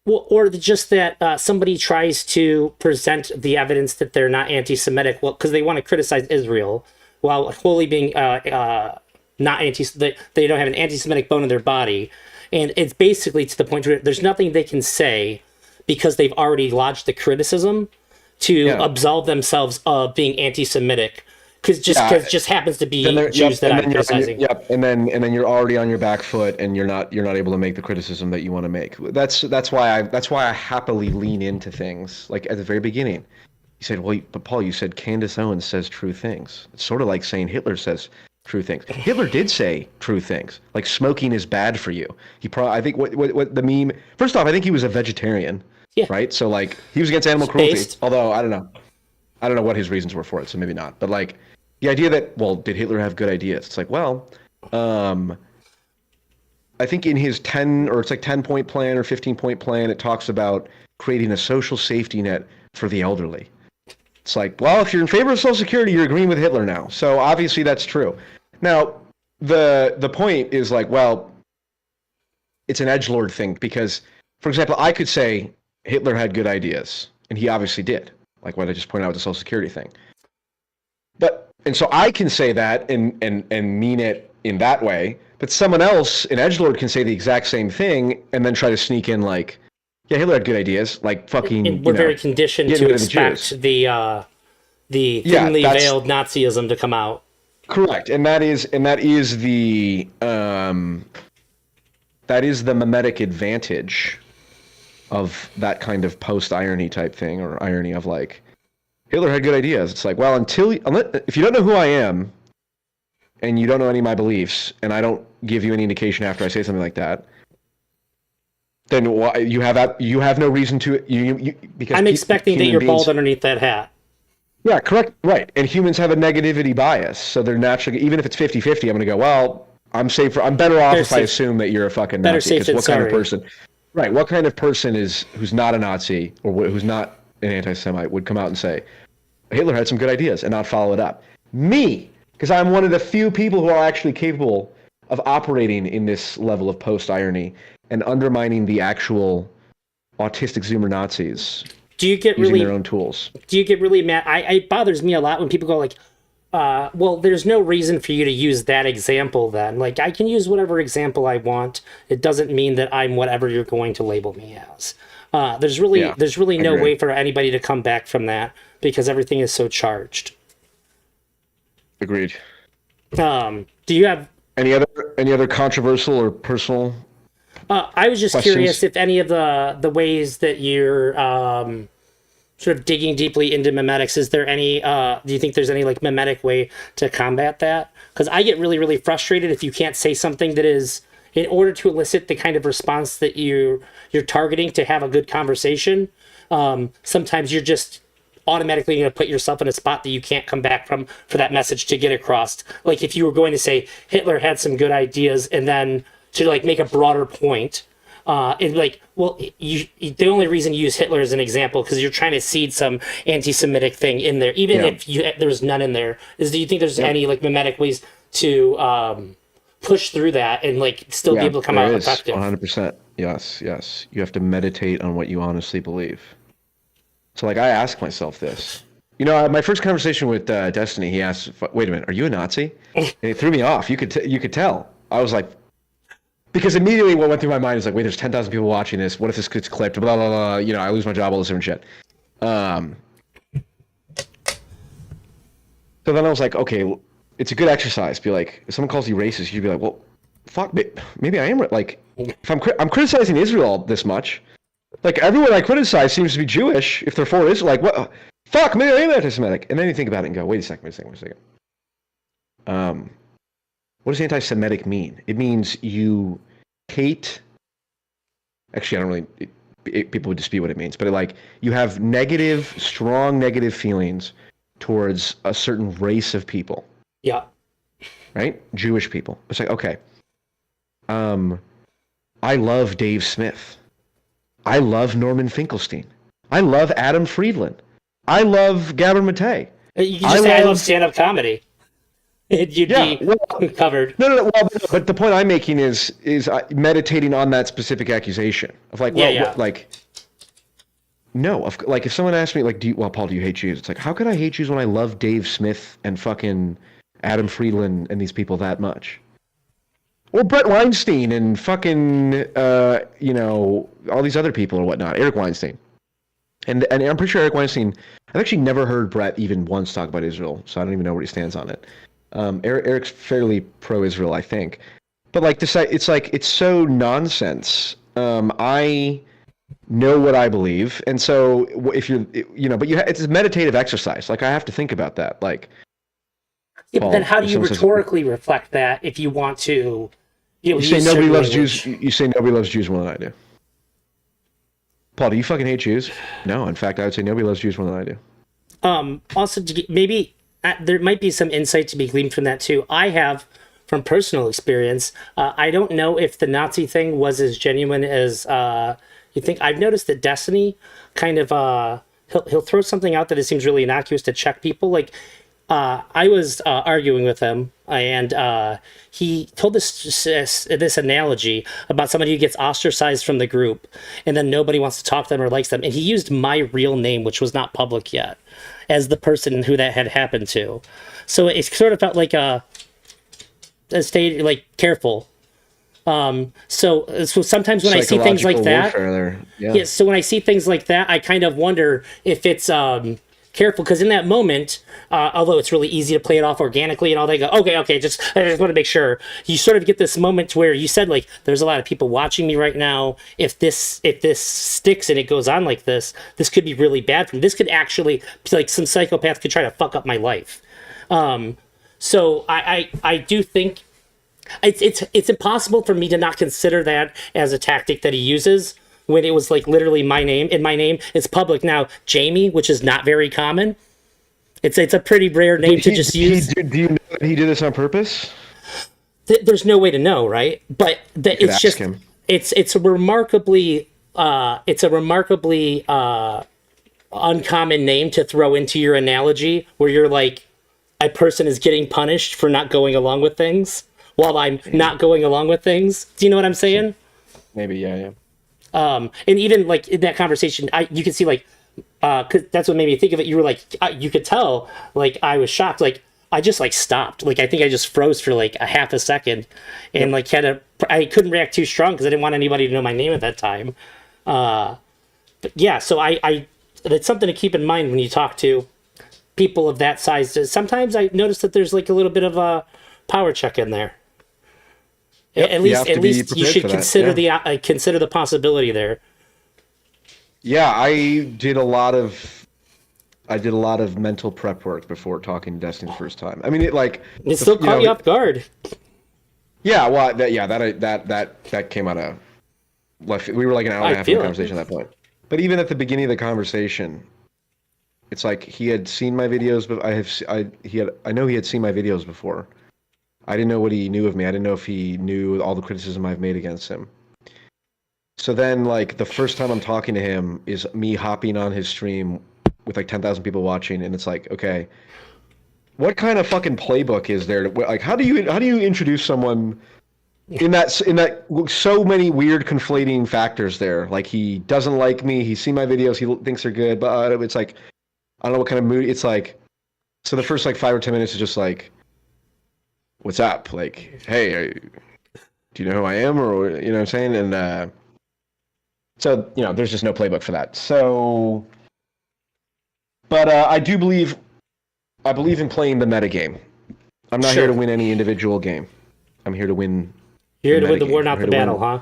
Well, or just that somebody tries to present the evidence that they're not anti-Semitic, well, because they want to criticize Israel while wholly being not they don't have an anti-Semitic bone in their body. And it's basically to the point where there's nothing they can say because they've already lodged the criticism. to absolve themselves of being anti-Semitic. Because just happens to be Jews that I'm criticizing. And then you're already on your back foot, and you're not able to make the criticism that you want to make. That's why I happily lean into things. Like at the very beginning, you said, "Well, but Paul, you said Candace Owens says true things." It's sort of like saying Hitler says true things. Hitler did say true things, like smoking is bad for you. I think what the meme. First off, I think he was a vegetarian. Yeah. Right. So like he was against animal cruelty. Although I don't know what his reasons were for it. So maybe not. But like. The idea that, well, did Hitler have good ideas? It's like, well, I think in his 10-point plan or 15-point plan, it talks about creating a social safety net for the elderly. It's like, well, if you're in favor of Social Security, you're agreeing with Hitler now. So obviously that's true. Now, the point is like, well, it's an edgelord thing because, for example, I could say Hitler had good ideas, and he obviously did, like what I just pointed out with the Social Security thing. And so I can say that and mean it in that way, but someone else, an edgelord, can say the exact same thing and then try to sneak in like, yeah, Hitler had good ideas, like fucking. And we're very conditioned to expect the thinly veiled Nazism to come out. Correct, and that is the mimetic advantage of that kind of post-irony type thing, or irony of like. Hitler had good ideas. It's like, well, if you don't know who I am, and you don't know any of my beliefs, and I don't give you any indication after I say something like that, then you have no reason to. Because I'm expecting that you're bald underneath that hat. Yeah, correct, right. And humans have a negativity bias, so they're naturally, even if it's 50-50, I'm going to go, well, I'm better off if I assume that you're a fucking Nazi. Because what kind of person? Right. What kind of person who's not a Nazi or who's not an anti-Semite would come out and say Hitler had some good ideas and not follow it up? Me, because I'm one of the few people who are actually capable of operating in this level of post-irony and undermining the actual autistic Zoomer Nazis. Do you get using their own tools? Do you get really mad? It bothers me a lot when people go like, well, there's no reason for you to use that example then. Like, I can use whatever example I want. It doesn't mean that I'm whatever you're going to label me as. There's really no way for anybody to come back from that because everything is so charged. Agreed. Do you have any other controversial or personal? I was just questions? Curious if any of the ways that you're sort of digging deeply into memetics, is there any? Do you think there's any like memetic way to combat that? Because I get really, really frustrated if you can't say something that is, in order to elicit the kind of response that you're targeting to have a good conversation. Sometimes you're just automatically going to put yourself in a spot that you can't come back from for that message to get across. Like if you were going to say Hitler had some good ideas and then to like make a broader point, and like, well, the only reason you use Hitler as an example because you're trying to seed some anti-Semitic thing in there, even if there's none in there. Do you think there's any like memetic ways to push through that and like still be able to come out effective? 100%. Yes. You have to meditate on what you honestly believe. So like I ask myself this. You know, my first conversation with Destiny, he asked, "Wait a minute, are you a Nazi?" And it threw me off. You could tell. I was like, because immediately what went through my mind is like, wait, there's 10,000 people watching this. What if this gets clipped? Blah blah blah. You know, I lose my job, all this different shit. So then I was like, okay, it's a good exercise. Be like, if someone calls you racist, you'd be like, well, fuck, maybe I am. Like, if I'm criticizing Israel this much, like everyone I criticize seems to be Jewish. If they're for Israel, like what? Fuck, maybe I am anti-Semitic. And then you think about it and go, wait a second. What does anti-Semitic mean? It means you hate. Actually, I don't really. People would dispute what it means, but you have strong negative feelings towards a certain race of people. Yeah. Right? Jewish people. It's like, okay. I love Dave Smith. I love Norman Finkelstein. I love Adam Friedland. I love Gabor Mate. You can just say I love stand-up comedy. You'd be covered. No. Well, but the point I'm making is meditating on that specific accusation of like, no, like if someone asked me like, Paul, do you hate Jews? It's like, how could I hate Jews when I love Dave Smith and fucking Adam Friedland and these people that much? Or Brett Weinstein and fucking all these other people or whatnot, Eric Weinstein. And I'm pretty sure Eric Weinstein, I I've actually never heard Brett even once talk about Israel, so I don't even know where he stands on it. Eric's fairly pro-Israel, I think, but like this, it's like it's so nonsense. I know what I believe, and so if you're, but it's a meditative exercise. Like I have to think about that. Like, Yeah, but then Paul, how do if you someone says, rhetorically reflect that if you want to, you say use nobody certain loves language? Jews. You say nobody loves Jews more than I do. Paul, do you fucking hate Jews? No, in fact, I would say nobody loves Jews more than I do. Also, maybe there might be some insight to be gleaned from that too. I have, from personal experience, I don't know if the Nazi thing was as genuine as you think. I've noticed that Destiny kind of he'll throw something out that it seems really innocuous to check people. Like I was arguing with him, and he told this analogy about somebody who gets ostracized from the group, and then nobody wants to talk to them or likes them. And he used my real name, which was not public yet, as the person who that had happened to. So it sort of felt like a state, like, careful. So sometimes when I see things like that, yeah. So when I see things like that, I kind of wonder if it's careful, because in that moment, although it's really easy to play it off organically and all, they go, okay, I just want to make sure. You sort of get this moment where you said, like, there's a lot of people watching me right now. If this sticks and it goes on like this could be really bad for me. This could actually, like, some psychopath could try to fuck up my life. So I do think it's impossible for me to not consider that as a tactic that he uses, when it was like literally my name. In my name, it's public now, Jamie, which is not very common. It's a pretty rare name to just use. Do you know that he did this on purpose? There's no way to know, right? But it's just him. It's a remarkably uncommon name to throw into your analogy, where you're like, a person is getting punished for not going along with things while I'm not going along with things. Do you know what I'm saying? Maybe, yeah. And even like in that conversation, you can see, like, 'cause that's what made me think of it. You were like, you could tell, like, I was shocked. Like, I just, like, stopped. Like, I think I just froze for like a half a second, and like I couldn't react too strong because I didn't want anybody to know my name at that time. But yeah, so I it's something to keep in mind when you talk to people of that size. Sometimes I notice that there's like a little bit of a power check in there. Yep, at least you should consider consider the possibility there. Yeah, I did a lot of mental prep work before talking to Destiny the first time. I mean, it still caught you off guard. Yeah, well, that came out of left. We were like an hour and a half in the conversation at that point. But even at the beginning of the conversation, it's like he had seen my videos, but I know he had seen my videos before. I didn't know what he knew of me. I didn't know if he knew all the criticism I've made against him. So then, like, the first time I'm talking to him is me hopping on his stream with like 10,000 people watching, and it's like, okay, what kind of fucking playbook is there? Like, how do you introduce someone in that so many weird conflating factors there? Like, he doesn't like me. He's seen my videos. He thinks they're good, but it's like, I don't know what kind of mood. It's like, so the first like 5 or 10 minutes is just like, what's up? Like, hey, do you know who I am? Or, you know what I'm saying? And so, there's just no playbook for that. So, but I believe in playing the meta game. I'm not here to win any individual game. I'm here to win. You're here to win the war, not the battle, huh?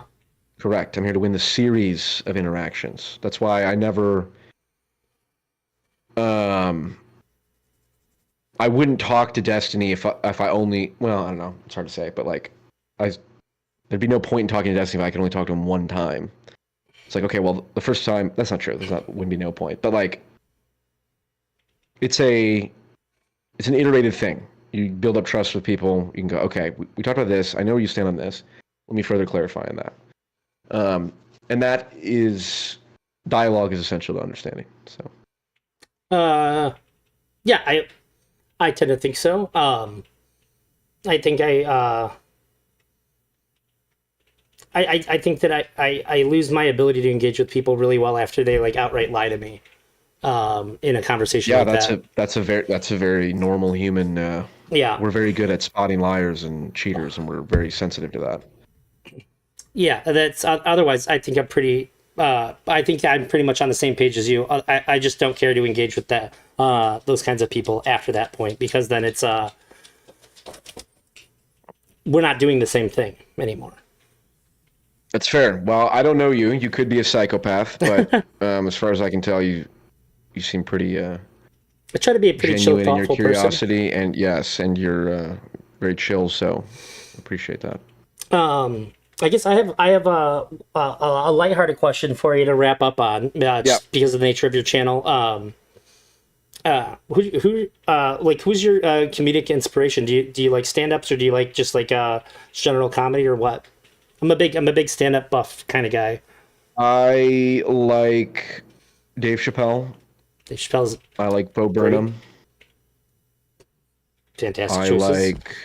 Correct. I'm here to win the series of interactions. That's why I never. I wouldn't talk to Destiny if I only. Well, I don't know. It's hard to say, but like, there'd be no point in talking to Destiny if I could only talk to him one time. It's like, okay, well, the first time, that's not true. Wouldn't be no point. But like, it's an iterative thing. You build up trust with people. You can go, okay, we talked about this. I know where you stand on this. Let me further clarify on that. And that is, dialogue is essential to understanding. So. Yeah, I tend to think so. I think I think that I lose my ability to engage with people really well after they like outright lie to me in a conversation. Yeah, like that's a very normal human. Yeah, we're very good at spotting liars and cheaters, and we're very sensitive to that. Yeah, that's otherwise I think I'm pretty I think I'm pretty much on the same page as you. I just don't care to engage with that those kinds of people after that point, because then it's we're not doing the same thing anymore. That's fair. Well, I don't know you. You could be a psychopath, but as far as I can tell, you seem pretty I try to be a pretty chill, genuine in your thoughtful person. curiosity, and yes, and you're very chill. So appreciate that. I guess I have a lighthearted question for you to wrap up on, just because of the nature of your channel. Who's your comedic inspiration? Do you like stand-ups, or do you like just like general comedy, or what? I'm a big stand-up buff kind of guy. I like Dave Chappelle. Dave Chappelle's I like Bo Burnham. fantastic I choices. like.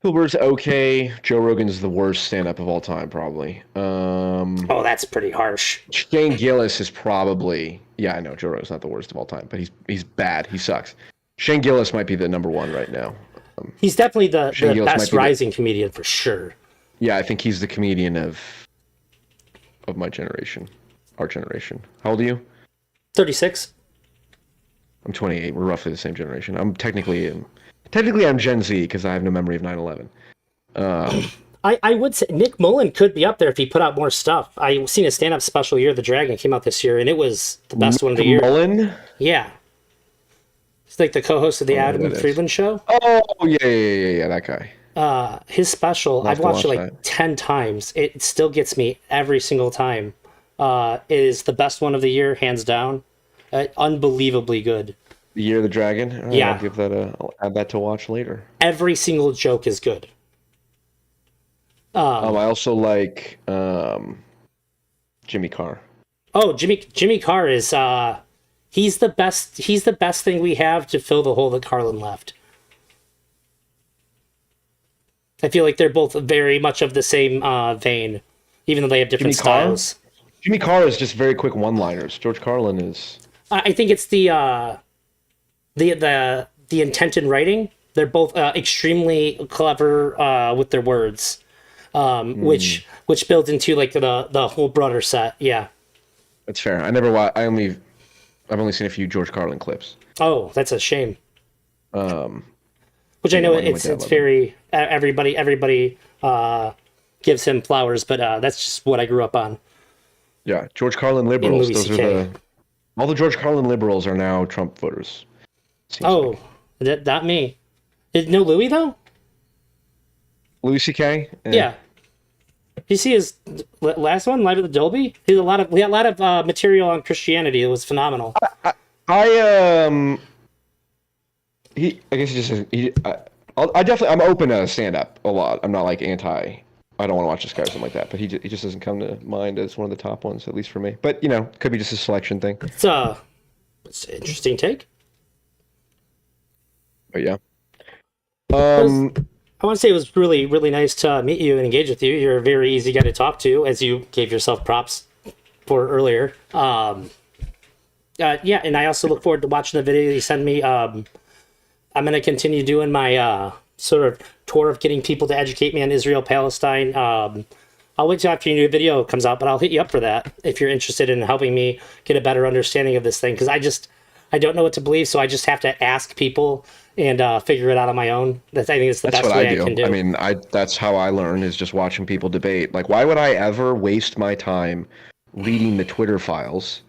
Hilbert's okay. Joe Rogan's the worst stand-up of all time, probably. Oh, that's pretty harsh. Shane Gillis is probably. Yeah, I know Joe Rogan's not the worst of all time, but he's bad. He sucks. Shane Gillis might be the number one right now. He's definitely the Gillis best rising comedian for sure. Yeah, I think he's the comedian of my generation, our generation. How old are you? 36. I'm 28. We're roughly the same generation. I'm technically I'm Gen Z because I have no memory of 9/11. I would say Nick Mullen could be up there if he put out more stuff. I've seen a stand-up special, Year of the Dragon, came out this year, and it was the best one of the year. Mullen? Yeah. He's like the co-host of the Adam Friedland show. Oh, yeah, that guy. His special, I've watched it like 10 times. It still gets me every single time. It is the best one of the year, hands down. Unbelievably good. The Year of the Dragon? All right, Yeah. I'll add that to watch later. Every single joke is good. I also like Jimmy Carr. Oh, Jimmy Carr is he's the best thing we have to fill the hole that Carlin left. I feel like they're both very much of the same vein, even though they have different styles. Jimmy Carr is just very quick one-liners. George Carlin is. I think it's the intent in writing. They're both extremely clever with their words, which builds into like the whole broader set. Yeah, that's fair. I've only seen a few George Carlin clips. Oh, that's a shame. Which I know it's very everybody gives him flowers, but that's just what I grew up on. Yeah, George Carlin liberals. Those are all the George Carlin liberals are now Trump voters. Oh, like. Not me. No Louis though. Louis C.K. Yeah. Did you see his last one, Live at the Dolby? He had a lot of material on Christianity. It was phenomenal. I I'm open to stand up a lot. I'm not like anti. I don't want to watch this guy or something like that, but he just doesn't come to mind as one of the top ones, at least for me. But could be just a selection thing. It's an interesting take. But yeah. I want to say it was really, really nice to meet you and engage with you. You're a very easy guy to talk to, as you gave yourself props for earlier. Yeah, and I also look forward to watching the video you send me. I'm going to continue doing my sort of tour of getting people to educate me on Israel, Palestine. I'll wait till after your new video comes out, but I'll hit you up for that if you're interested in helping me get a better understanding of this thing, because I don't know what to believe, so I just have to ask people and figure it out on my own. I think it's the best way I can do. I mean, that's how I learn, is just watching people debate. Like, why would I ever waste my time reading the Twitter files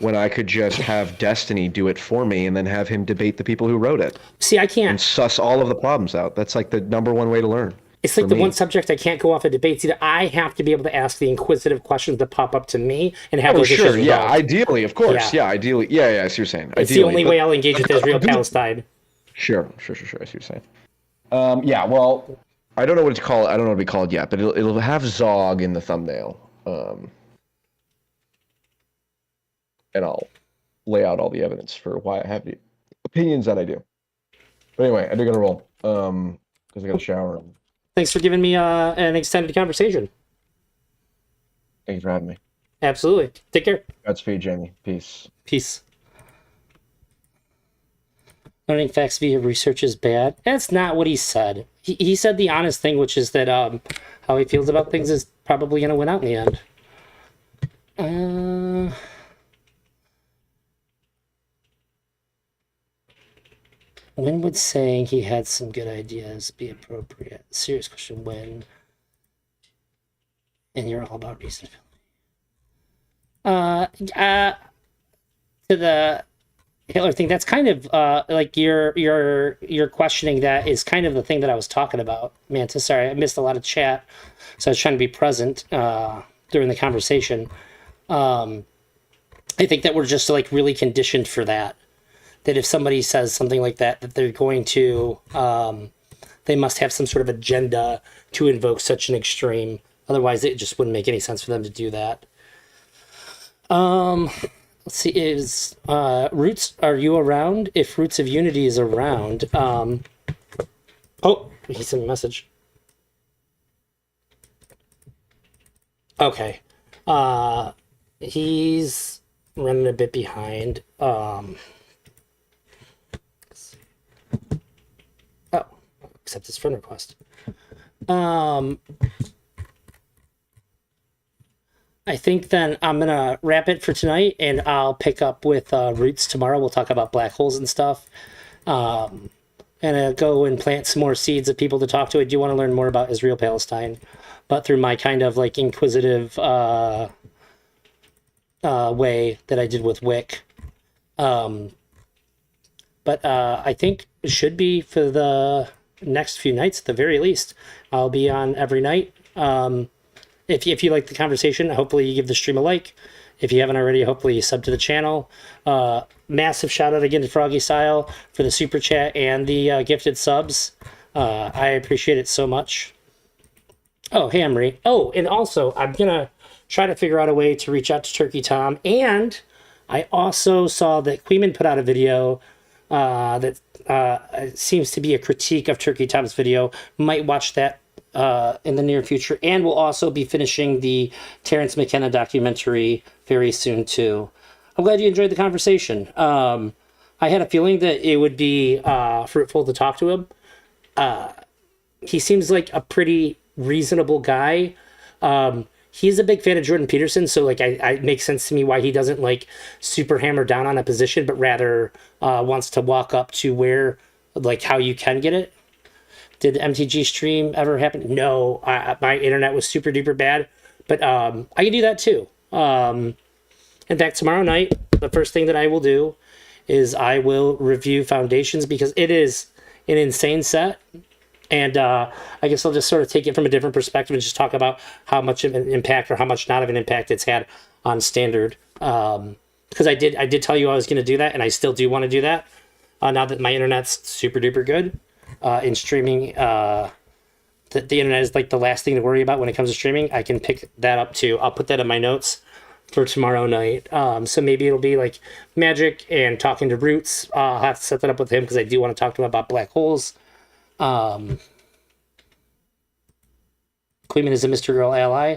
when I could just have Destiny do it for me and then have him debate the people who wrote it? See, I can't. And suss all of the problems out. That's like the number one way to learn. It's like the one subject I can't go off of debates. Either I have to be able to ask the inquisitive questions that pop up to me and have those issues resolved. Yeah, ideally, of course. Yeah, ideally. Yeah, I see what you're saying. It's the only way I'll engage with Israel, Palestine. Sure. I see what you're saying. Yeah, well, I don't know what to call it. I don't know what to be called yet, but it'll have Zog in the thumbnail. And I'll lay out all the evidence for why I have the opinions that I do. But anyway, I do gotta roll. Because I gotta shower. Thanks for giving me an extended conversation. Thanks for having me. Absolutely. Take care. Godspeed, Jamie. Peace. Peace. Learning facts via research is bad. That's not what he said. He said the honest thing, which is that how he feels about things is probably going to win out in the end. When would saying he had some good ideas be appropriate? Serious question. When? And you're all about reason. To the Hitler thing, that's kind of like your questioning that is kind of the thing that I was talking about, Manta. Sorry, I missed a lot of chat, so I was trying to be present during the conversation. I think that we're just like really conditioned for that. That if somebody says something like that, that they're going to, they must have some sort of agenda to invoke such an extreme. Otherwise, it just wouldn't make any sense for them to do that. Let's see, is Roots, are you around? If Roots of Unity is around, oh, he sent me a message. Okay. He's running a bit behind. Accept his friend request. I think then I'm gonna wrap it for tonight, and I'll pick up with Roots tomorrow. We'll talk about black holes and stuff, and go and plant some more seeds of people to talk to. I do want to learn more about Israel Palestine, but through my kind of like inquisitive way that I did with Wick. But I think it should be for the next few nights at the very least. I'll be on every night. If you like the conversation, hopefully you give the stream a like. If you haven't already, hopefully you sub to the channel. Massive shout out again to Froggy Style for the super chat and the gifted subs. I appreciate it so much. Oh, hey, Emery. Oh, and also I'm gonna try to figure out a way to reach out to Turkey Tom. And I also saw that Queeman put out a video that seems to be a critique of Turkey Tom's video. Might watch that in the near future, and we'll also be finishing the Terrence McKenna documentary very soon too. I'm glad you enjoyed the conversation. I had a feeling that it would be fruitful to talk to him. He seems like a pretty reasonable guy. He's a big fan of Jordan Peterson, so like it makes sense to me why he doesn't like super hammer down on a position, but rather wants to walk up to where like how you can get it. Did the MTG stream ever happen? No, my internet was super duper bad, but I can do that too. In fact, tomorrow night, the first thing that I will do is I will review Foundations because it is an insane set. And I guess I'll just sort of take it from a different perspective and just talk about how much of an impact or how much not of an impact it's had on Standard. Because I did tell you I was going to do that, and I still do want to do that. Now that my internet's super duper good. In streaming, the internet is like the last thing to worry about when it comes to streaming. I can pick that up too. I'll put that in my notes for tomorrow night. So maybe it'll be like Magic and talking to Roots. I'll have to set that up with him because I do want to talk to him about black holes. Queeman is a Mr. Girl ally.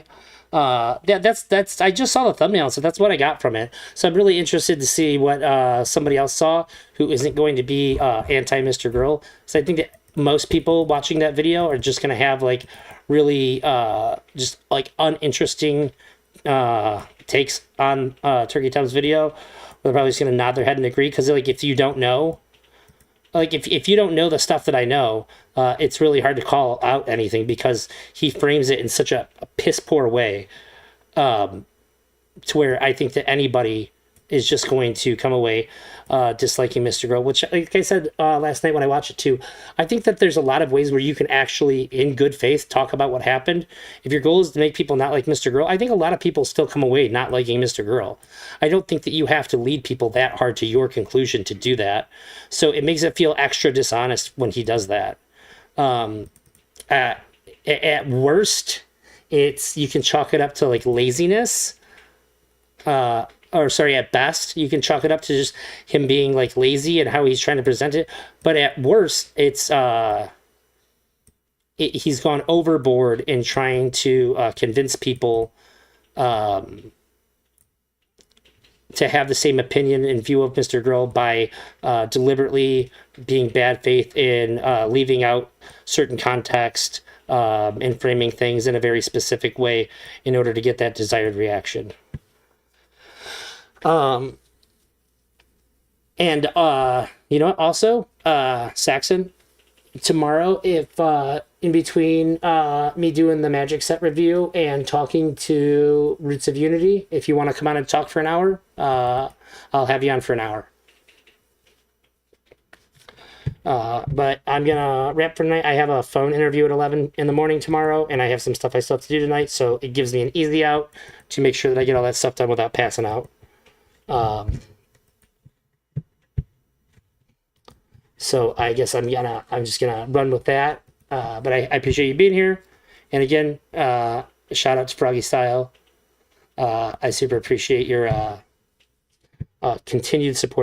That's I just saw the thumbnail, so that's what I got from it. So I'm really interested to see what somebody else saw who isn't going to be anti Mr. Girl. So I think that most people watching that video are just gonna have like really just like uninteresting takes on Turkey Tom's video. They're probably just gonna nod their head and agree because like if you don't know. Like if you don't know the stuff that I know, it's really hard to call out anything because he frames it in such a piss poor way, to where I think that anybody is just going to come away disliking Mr. Girl, which, like I said last night when I watched it too, I think that there's a lot of ways where you can actually, in good faith, talk about what happened. If your goal is to make people not like Mr. Girl, I think a lot of people still come away not liking Mr. Girl. I don't think that you have to lead people that hard to your conclusion to do that. So it makes it feel extra dishonest when he does that. At worst, you can chalk it up to like laziness. At best, you can chalk it up to just him being like lazy and how he's trying to present it. But at worst, it's he's gone overboard in trying to convince people to have the same opinion and view of Mr. Grill by deliberately being bad faith in leaving out certain context and framing things in a very specific way in order to get that desired reaction. And you know what? Also, Saxon, tomorrow, if in between me doing the magic set review and talking to Roots of Unity, if you want to come on and talk for an hour, I'll have you on for an hour. But I'm gonna wrap for tonight. I have a phone interview at 11 in the morning tomorrow, and I have some stuff I still have to do tonight, so it gives me an easy out to make sure that I get all that stuff done without passing out. So I guess I'm just gonna run with that. But I appreciate you being here. And again, shout out to Froggy Style. I super appreciate your continued support.